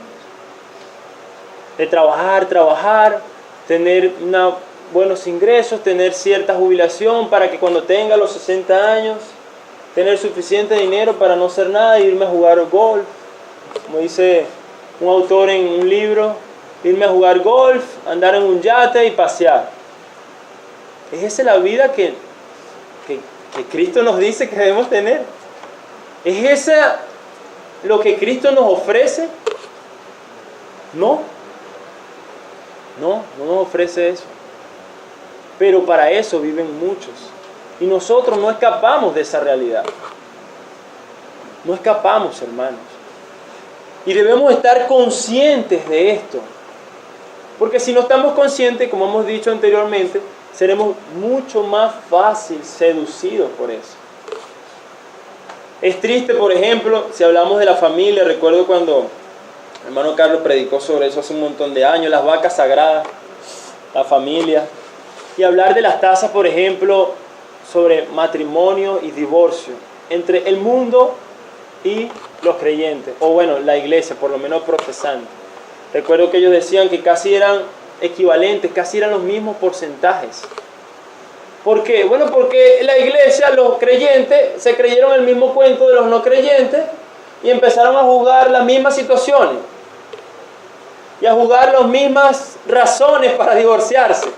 Speaker 1: De trabajar, tener buenos ingresos, tener cierta jubilación para que cuando tenga los 60 años, tener suficiente dinero para no hacer nada e irme a jugar golf. Como dice un autor en un libro, irme a jugar golf, andar en un yate y pasear. ¿Es esa la vida que Cristo nos dice que debemos tener? ¿Es esa lo que Cristo nos ofrece? No nos ofrece eso. Pero para eso viven muchos. Y nosotros no escapamos de esa realidad. No escapamos, hermanos. Y debemos estar conscientes de esto. Porque si no estamos conscientes, como hemos dicho anteriormente, seremos mucho más fácil seducidos por eso. Es triste, por ejemplo, si hablamos de la familia. Recuerdo cuando el hermano Carlos predicó sobre eso hace un montón de años, las vacas sagradas, la familia. Y hablar de las tasas, por ejemplo, sobre matrimonio y divorcio entre el mundo y los creyentes, o bueno, la iglesia, por lo menos protestante. Recuerdo que ellos decían que casi eran equivalentes, casi eran los mismos porcentajes. ¿Por qué? Bueno, porque la iglesia, los creyentes, se creyeron el mismo cuento de los no creyentes y empezaron a jugar las mismas situaciones y a jugar las mismas razones para divorciarse.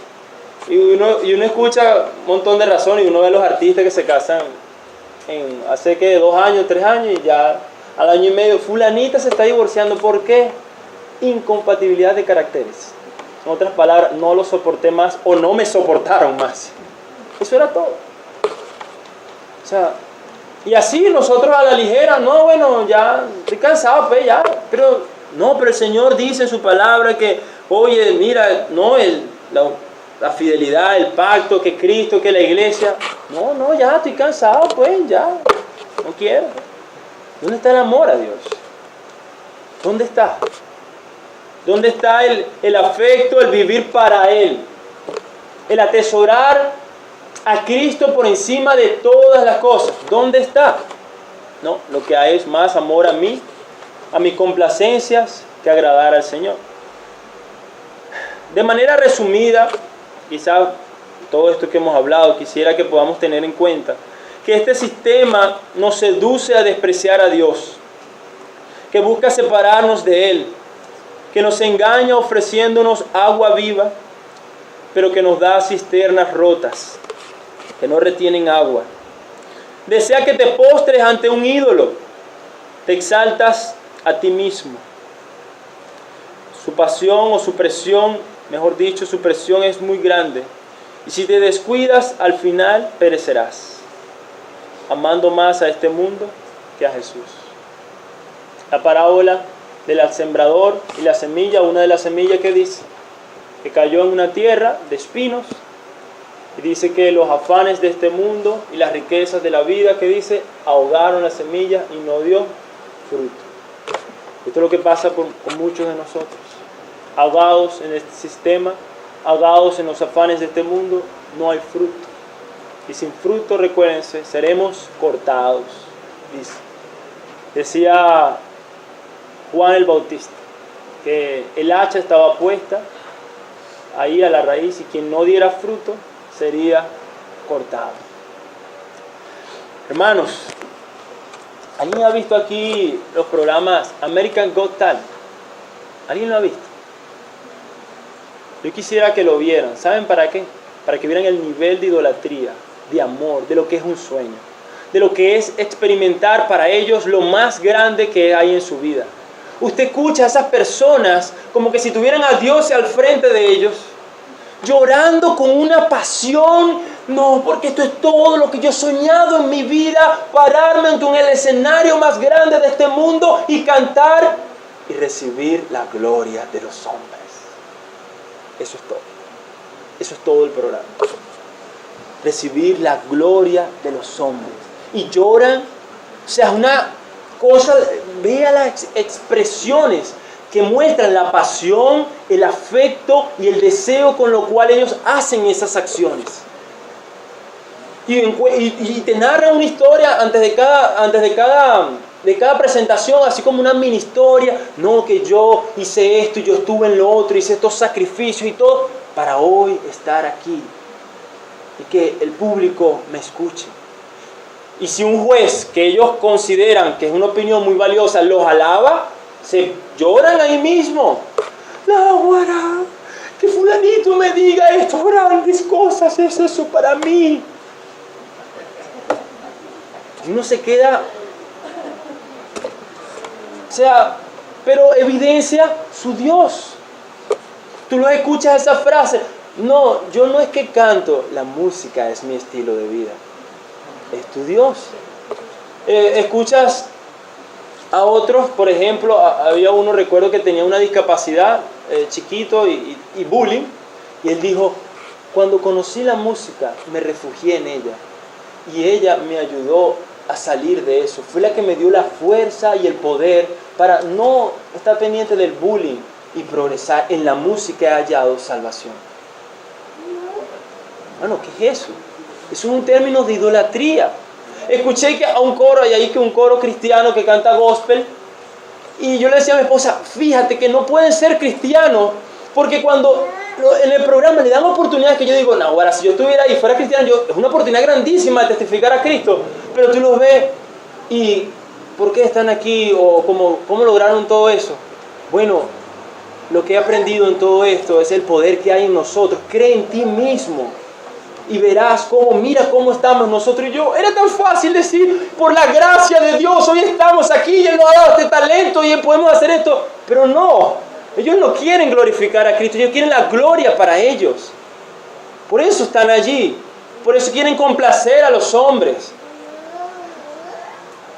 Speaker 1: Y uno escucha un montón de razones y uno ve a los artistas que se casan hace que 2 años, 3 años y ya al año y medio, fulanita se está divorciando. ¿Por qué? Incompatibilidad de caracteres. En otras palabras, no lo soporté más o no me soportaron más. Eso era todo. O sea, y así nosotros a la ligera, no, bueno, ya estoy cansado, pues ya. Pero el Señor dice en su palabra que, oye, mira, no, la fidelidad, el pacto, que Cristo, que la iglesia. No, ya estoy cansado, pues ya. No quiero. ¿Dónde está el amor a Dios? ¿Dónde está? ¿Dónde está el afecto, el vivir para Él? El atesorar a Cristo por encima de todas las cosas. ¿Dónde está? No, lo que hay es más amor a mí, a mis complacencias, que agradar al Señor. De manera resumida, quizá todo esto que hemos hablado, quisiera que podamos tener en cuenta que este sistema nos seduce a despreciar a Dios, que busca separarnos de Él, que nos engaña ofreciéndonos agua viva, pero que nos da cisternas rotas, que no retienen agua. Desea que te postres ante un ídolo, te exaltas a ti mismo. Su pasión o su presión, mejor dicho, su presión es muy grande. Y si te descuidas, al final perecerás, amando más a este mundo que a Jesús. La parábola del sembrador y la semilla, una de las semillas que dice que cayó en una tierra de espinos, y dice que los afanes de este mundo y las riquezas de la vida, que dice, ahogaron la semilla y no dio fruto. Esto es lo que pasa con muchos de nosotros, ahogados en este sistema, ahogados en los afanes de este mundo, no hay fruto. Y sin fruto, recuérdense, seremos cortados, dice. Decía Juan el Bautista, que el hacha estaba puesta ahí a la raíz y quien no diera fruto sería cortado. Hermanos, ¿alguien ha visto aquí los programas American Got Talent? ¿Alguien lo ha visto? Yo quisiera que lo vieran. ¿Saben para qué? Para que vieran el nivel de idolatría, de amor, de lo que es un sueño, de lo que es experimentar para ellos lo más grande que hay en su vida. Usted escucha a esas personas como que si tuvieran a Dios al frente de ellos, llorando con una pasión. No, porque esto es todo lo que yo he soñado en mi vida, pararme ante el escenario más grande de este mundo y cantar y recibir la gloria de los hombres. Eso es todo. Eso es todo el programa. Recibir la gloria de los hombres. Y lloran. O sea, una cosa, vea las expresiones que muestran la pasión, el afecto y el deseo con lo cual ellos hacen esas acciones. Y te narran una historia antes de cada presentación, así como una mini historia. No, que yo hice esto y yo estuve en lo otro, hice estos sacrificios y todo, para hoy estar aquí y que el público me escuche. Y si un juez que ellos consideran que es una opinión muy valiosa los alaba, se lloran ahí mismo. Náguara, que fulanito me diga estas grandes cosas, es eso para mí. Y uno se queda, o sea, pero evidencia su Dios. Tú lo escuchas esa frase. No, yo no es que canto, la música es mi estilo de vida. Es tu Dios. Escuchas a otros, por ejemplo, había uno, recuerdo que tenía una discapacidad, chiquito y bullying, y él dijo, cuando conocí la música me refugié en ella y ella me ayudó a salir de eso. Fue la que me dio la fuerza y el poder para no estar pendiente del bullying y progresar. En la música he hallado salvación. Bueno, ¿qué es eso? Es un término de idolatría. Escuché que a un coro, hay ahí que un coro cristiano que canta gospel, y yo le decía a mi esposa, fíjate que no pueden ser cristianos, porque cuando en el programa le dan oportunidades que yo digo, no, ahora si yo estuviera ahí y fuera cristiano, es una oportunidad grandísima de testificar a Cristo, pero tú los ves y ¿por qué están aquí? O ¿cómo lograron todo eso? Bueno, lo que he aprendido en todo esto es el poder que hay en nosotros. Cree en ti mismo y verás mira cómo estamos nosotros y yo. Era tan fácil decir, por la gracia de Dios, hoy estamos aquí y Él nos ha dado este talento y podemos hacer esto. Pero no, ellos no quieren glorificar a Cristo, ellos quieren la gloria para ellos. Por eso están allí, por eso quieren complacer a los hombres.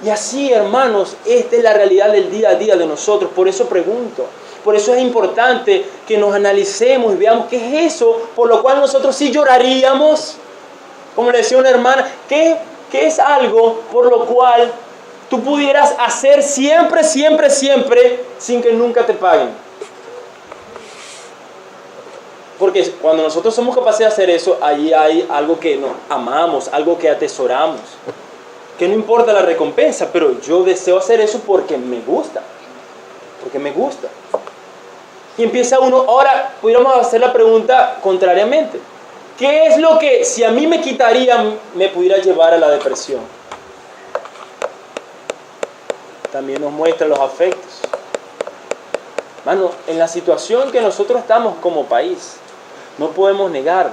Speaker 1: Y así, hermanos, esta es la realidad del día a día de nosotros. Por eso pregunto, por eso es importante que nos analicemos y veamos qué es eso por lo cual nosotros sí lloraríamos. Como le decía una hermana, ¿qué es algo por lo cual tú pudieras hacer siempre, siempre, siempre sin que nunca te paguen? Porque cuando nosotros somos capaces de hacer eso, allí hay algo que nos amamos, algo que atesoramos. Que no importa la recompensa, pero yo deseo hacer eso porque me gusta. Porque me gusta. Y empieza uno, ahora pudiéramos hacer la pregunta contrariamente. ¿Qué es lo que, si a mí me quitarían, me pudiera llevar a la depresión? También nos muestra los afectos. Mano, en la situación que nosotros estamos como país, no podemos negar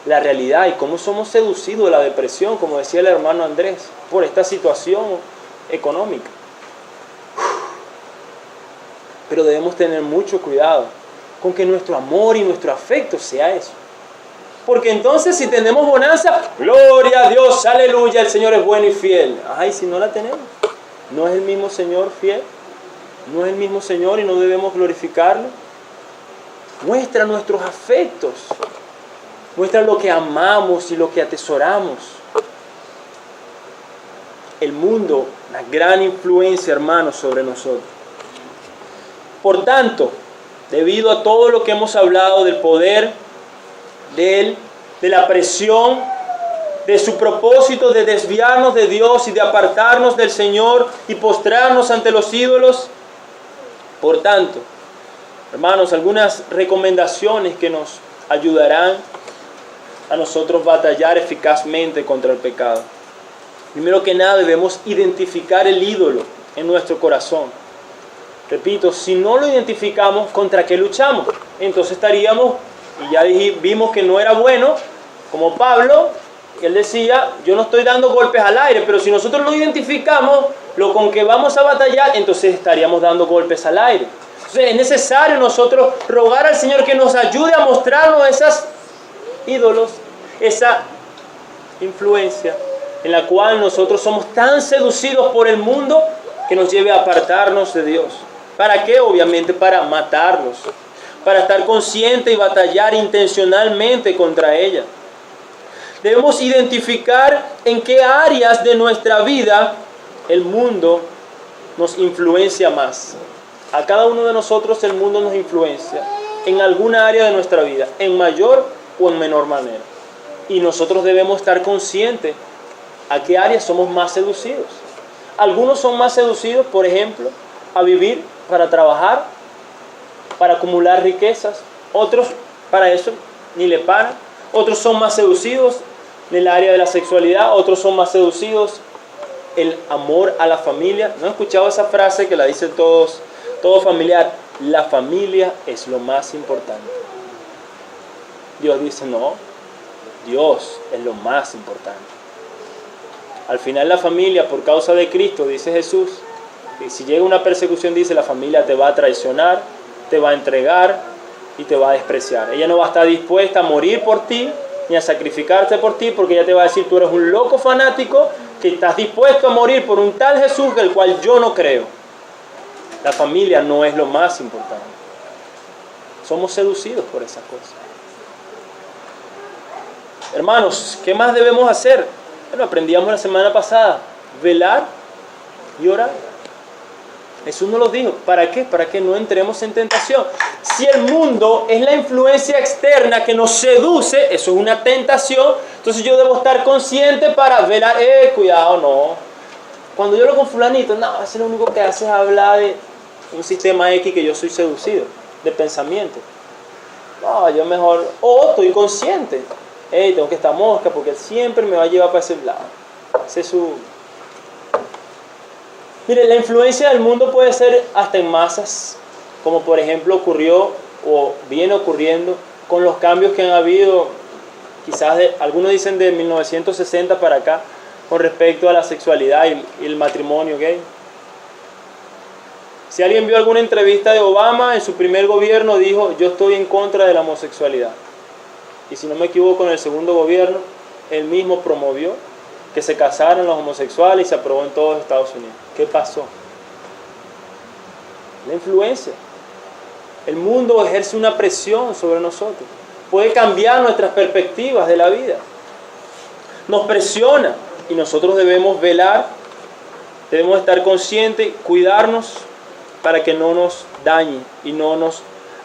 Speaker 1: la realidad y cómo somos seducidos de la depresión, como decía el hermano Andrés, por esta situación económica. Pero debemos tener mucho cuidado con que nuestro amor y nuestro afecto sea eso. Porque entonces si tenemos bonanza, gloria a Dios, aleluya, el Señor es bueno y fiel. Ay, si no la tenemos, no es el mismo Señor fiel, no es el mismo Señor y no debemos glorificarlo. Muestra nuestros afectos, muestra lo que amamos y lo que atesoramos. El mundo, una gran influencia, hermanos, sobre nosotros. Por tanto, debido a todo lo que hemos hablado del poder de Él, de la presión, de su propósito de desviarnos de Dios y de apartarnos del Señor y postrarnos ante los ídolos, por tanto, hermanos, algunas recomendaciones que nos ayudarán a nosotros batallar eficazmente contra el pecado. Primero que nada debemos identificar el ídolo en nuestro corazón. Repito, si no lo identificamos, ¿contra qué luchamos? Entonces estaríamos, y ya vimos que no era bueno, como Pablo, él decía, yo no estoy dando golpes al aire, pero si nosotros lo identificamos, lo con que vamos a batallar, entonces estaríamos dando golpes al aire. Entonces es necesario nosotros rogar al Señor que nos ayude a mostrarnos esos ídolos, esa influencia en la cual nosotros somos tan seducidos por el mundo que nos lleve a apartarnos de Dios. ¿Para qué? Obviamente para matarlos, para estar consciente y batallar intencionalmente contra ella. Debemos identificar en qué áreas de nuestra vida el mundo nos influencia más. A cada uno de nosotros el mundo nos influencia en alguna área de nuestra vida, en mayor o en menor manera. Y nosotros debemos estar conscientes a qué áreas somos más seducidos. Algunos son más seducidos, por ejemplo, a vivir para trabajar, para acumular riquezas. Otros para eso ni le paran. Otros son más seducidos en el área de la sexualidad. Otros son más seducidos el amor a la familia. ¿No han escuchado esa frase que la dicen todo familiar? La familia es lo más importante. Dios dice, no, Dios es lo más importante. Al final la familia, por causa de Cristo, dice Jesús, y si llega una persecución, dice, la familia te va a traicionar, te va a entregar y te va a despreciar. Ella no va a estar dispuesta a morir por ti, ni a sacrificarte por ti, porque ella te va a decir, tú eres un loco fanático, que estás dispuesto a morir por un tal Jesús del cual yo no creo. La familia no es lo más importante. Somos seducidos por esas cosas. Hermanos, ¿qué más debemos hacer? Bueno, aprendíamos la semana pasada, velar y orar. Jesús nos lo dijo. ¿Para qué? Para que no entremos en tentación. Si el mundo es la influencia externa que nos seduce, eso es una tentación, entonces yo debo estar consciente para velar. Cuidado, no. Cuando yo lo con fulanito, no, ese lo único que hace es hablar de un sistema X que yo soy seducido, de pensamiento. No, yo mejor, estoy consciente. Tengo que estar mosca porque él siempre me va a llevar para ese lado. Ese es su... Mire, la influencia del mundo puede ser hasta en masas, como por ejemplo ocurrió o viene ocurriendo con los cambios que han habido, quizás algunos dicen de 1960 para acá, con respecto a la sexualidad y el matrimonio gay. Si alguien vio alguna entrevista de Obama, en su primer gobierno dijo, yo estoy en contra de la homosexualidad. Y si no me equivoco, en el segundo gobierno, él mismo promovió que se casaran los homosexuales y se aprobó en todos Estados Unidos. ¿Qué pasó? La influencia. El mundo ejerce una presión sobre nosotros. Puede cambiar nuestras perspectivas de la vida. Nos presiona y nosotros debemos velar, debemos estar conscientes, cuidarnos para que no nos dañe y no nos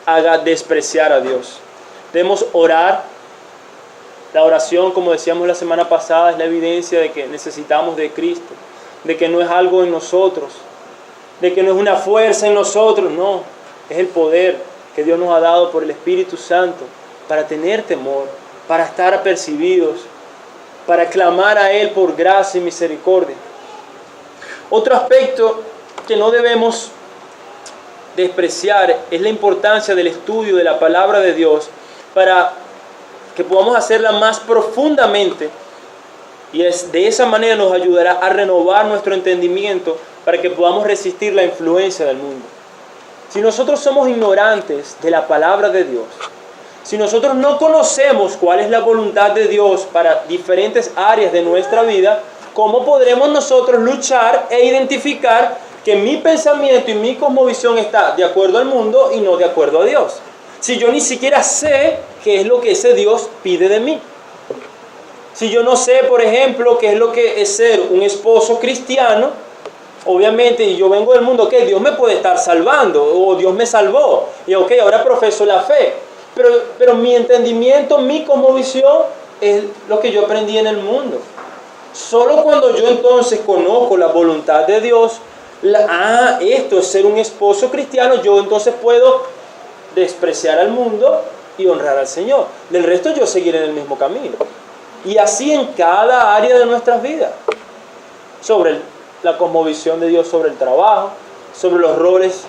Speaker 1: haga despreciar a Dios. Debemos orar. La oración, como decíamos la semana pasada, es la evidencia de que necesitamos de Cristo, de que no es algo en nosotros, de que no es una fuerza en nosotros, no, es el poder que Dios nos ha dado por el Espíritu Santo para tener temor, para estar apercibidos, para clamar a Él por gracia y misericordia. Otro aspecto que no debemos despreciar es la importancia del estudio de la palabra de Dios para que podamos hacerla más profundamente, y de esa manera nos ayudará a renovar nuestro entendimiento para que podamos resistir la influencia del mundo. Si nosotros somos ignorantes de la palabra de Dios, si nosotros no conocemos cuál es la voluntad de Dios para diferentes áreas de nuestra vida, ¿cómo podremos nosotros luchar e identificar que mi pensamiento y mi cosmovisión está de acuerdo al mundo y no de acuerdo a Dios? Si yo ni siquiera sé qué es lo que ese Dios pide de mí. Si yo no sé, por ejemplo, qué es lo que es ser un esposo cristiano, obviamente, y yo vengo del mundo, que Dios me puede estar salvando, o Dios me salvó, y ahora profeso la fe. Pero mi entendimiento, mi cosmovisión, es lo que yo aprendí en el mundo. Solo cuando yo entonces conozco la voluntad de Dios, esto es ser un esposo cristiano, yo entonces puedo despreciar al mundo y honrar al Señor. Del resto yo seguiré en el mismo camino. Y así en cada área de nuestras vidas. sobre la cosmovisión de Dios sobre el trabajo, sobre los roles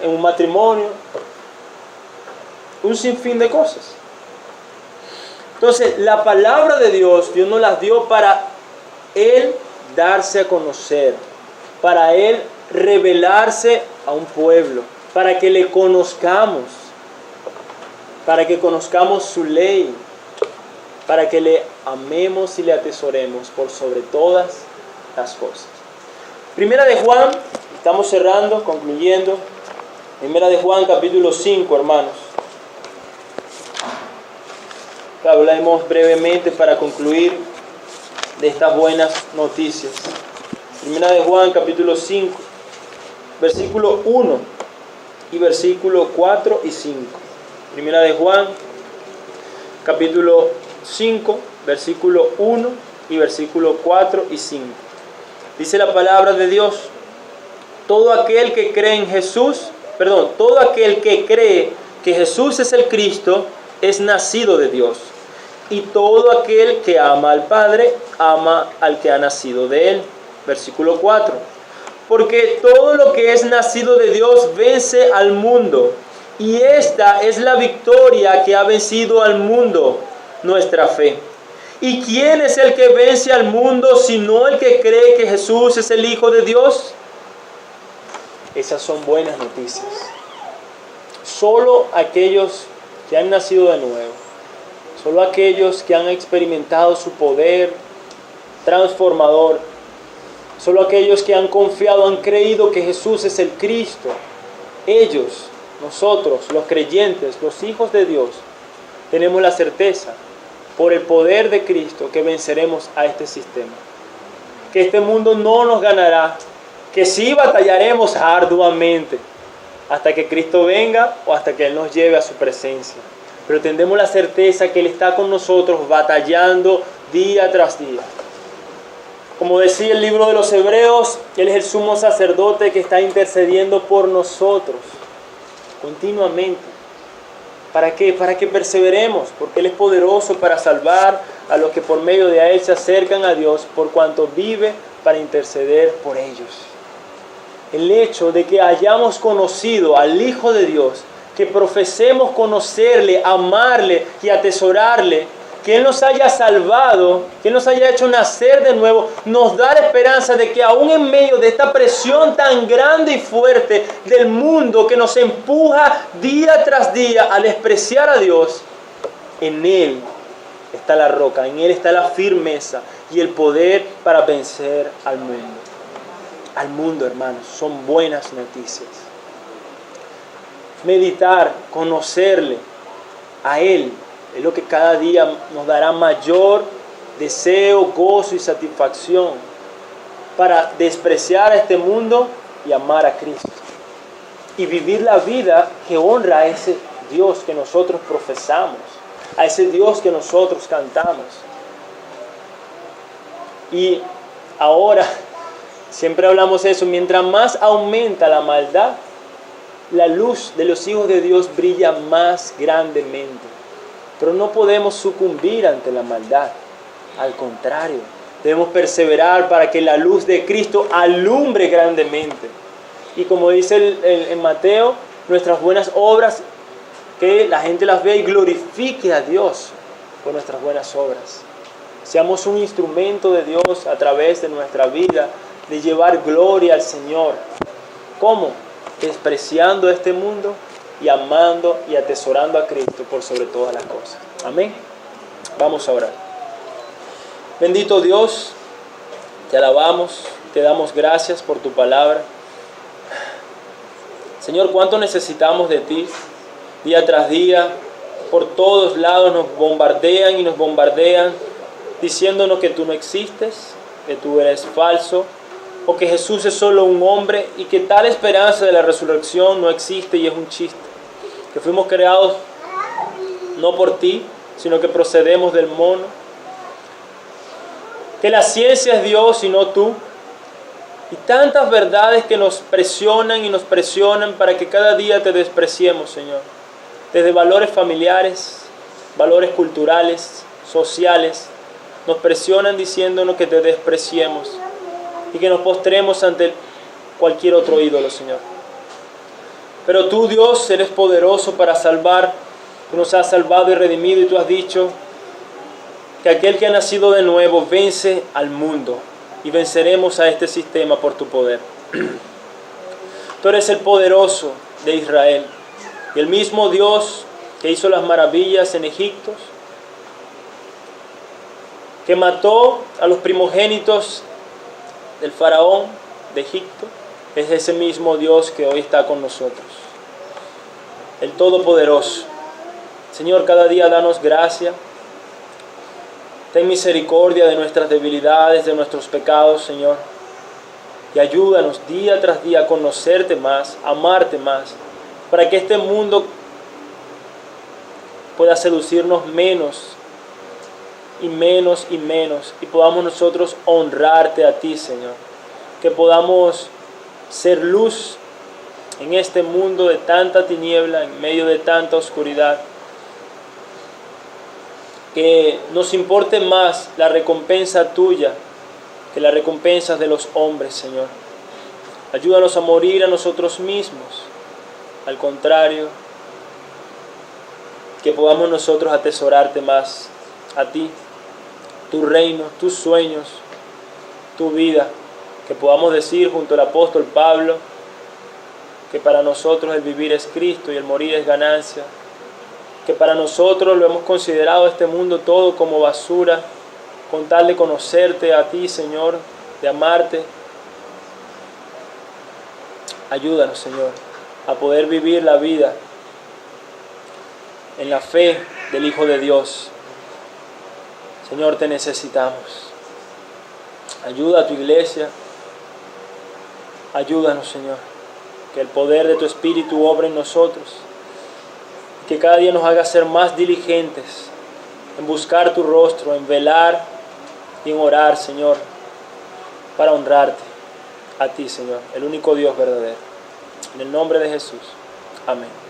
Speaker 1: en un matrimonio, un sinfín de cosas. Entonces, la palabra de Dios nos las dio para Él darse a conocer, para Él revelarse a un pueblo, para que le conozcamos, para que conozcamos su ley, para que le amemos y le atesoremos por sobre todas las cosas. Primera de Juan, estamos cerrando, concluyendo. Primera de Juan, capítulo 5, hermanos. Hablemos brevemente para concluir de estas buenas noticias. Primera de Juan, capítulo 5, versículo 1 y versículo 4 y 5. Primera de Juan, capítulo 5, versículo 1 y versículo 4 y 5. Dice la palabra de Dios: todo aquel que cree en Jesús, todo aquel que cree que Jesús es el Cristo, es nacido de Dios. Y todo aquel que ama al Padre, ama al que ha nacido de Él. Versículo 4. Porque todo lo que es nacido de Dios vence al mundo. Y esta es la victoria que ha vencido al mundo, nuestra fe. ¿Y quién es el que vence al mundo sino el que cree que Jesús es el Hijo de Dios? Esas son buenas noticias. Solo aquellos que han nacido de nuevo, solo aquellos que han experimentado su poder transformador, solo aquellos que han confiado, han creído que Jesús es el Cristo, ellos, nosotros, los creyentes, los hijos de Dios, tenemos la certeza, por el poder de Cristo, que venceremos a este sistema. Que este mundo no nos ganará, que sí batallaremos arduamente hasta que Cristo venga o hasta que Él nos lleve a su presencia. Pero tendremos la certeza que Él está con nosotros batallando día tras día. Como decía el libro de los Hebreos, Él es el sumo sacerdote que está intercediendo por nosotros continuamente. ¿Para qué? Para que perseveremos, porque Él es poderoso para salvar a los que por medio de Él se acercan a Dios, por cuanto vive para interceder por ellos. El hecho de que hayamos conocido al Hijo de Dios, que profesemos conocerle, amarle y atesorarle, que Él nos haya salvado, que Él nos haya hecho nacer de nuevo, nos da la esperanza de que aún en medio de esta presión tan grande y fuerte del mundo que nos empuja día tras día a despreciar a Dios, en Él está la roca, en Él está la firmeza y el poder para vencer al mundo. Al mundo, hermanos, son buenas noticias. Meditar, conocerle a Él, es lo que cada día nos dará mayor deseo, gozo y satisfacción para despreciar a este mundo y amar a Cristo. Y vivir la vida que honra a ese Dios que nosotros profesamos, a ese Dios que nosotros cantamos. Y ahora, siempre hablamos eso, mientras más aumenta la maldad, la luz de los hijos de Dios brilla más grandemente. Pero no podemos sucumbir ante la maldad. Al contrario, debemos perseverar para que la luz de Cristo alumbre grandemente. Y como dice en Mateo, nuestras buenas obras, que la gente las vea y glorifique a Dios por nuestras buenas obras. Seamos un instrumento de Dios a través de nuestra vida, de llevar gloria al Señor. ¿Cómo? Despreciando este mundo y amando y atesorando a Cristo por sobre todas las cosas. Amén. Vamos a orar. Bendito Dios, te alabamos, te damos gracias por tu palabra. Señor, cuánto necesitamos de ti. Día tras día, por todos lados nos bombardean y nos bombardean, diciéndonos que tú no existes, que tú eres falso, o que Jesús es solo un hombre y que tal esperanza de la resurrección no existe y es un chiste. Que fuimos creados no por ti, sino que procedemos del mono. Que la ciencia es Dios y no tú. Y tantas verdades que nos presionan y nos presionan para que cada día te despreciemos, Señor. Desde valores familiares, valores culturales, sociales, nos presionan diciéndonos que te despreciemos. y que nos postremos ante cualquier otro ídolo, Señor. Pero tú, Dios, eres poderoso para salvar. Tú nos has salvado y redimido, y tú has dicho que aquel que ha nacido de nuevo vence al mundo, y venceremos a este sistema por tu poder. Tú eres el poderoso de Israel, y el mismo Dios que hizo las maravillas en Egipto, que mató a los primogénitos del faraón de Egipto, es ese mismo Dios que hoy está con nosotros, el Todopoderoso. Señor, cada día danos gracia. Ten misericordia de nuestras debilidades, de nuestros pecados, Señor. Y ayúdanos día tras día a conocerte más, a amarte más, para que este mundo pueda seducirnos menos y menos y menos, y podamos nosotros honrarte a ti, Señor. Que podamos ser luz en este mundo de tanta tiniebla, en medio de tanta oscuridad. Que nos importe más la recompensa tuya que las recompensas de los hombres, Señor. Ayúdanos a morir a nosotros mismos. Al contrario, que podamos nosotros atesorarte más a ti, tu reino, tus sueños, tu vida. Que podamos decir junto al apóstol Pablo que para nosotros el vivir es Cristo y el morir es ganancia. Que para nosotros lo hemos considerado este mundo todo como basura, con tal de conocerte a ti, Señor, de amarte. Ayúdanos, Señor, a poder vivir la vida en la fe del Hijo de Dios. Señor, te necesitamos. Ayuda a tu iglesia. Ayúdanos, Señor, que el poder de tu Espíritu obre en nosotros. Que cada día nos haga ser más diligentes en buscar tu rostro, en velar y en orar, Señor, para honrarte a ti, Señor, el único Dios verdadero. En el nombre de Jesús. Amén.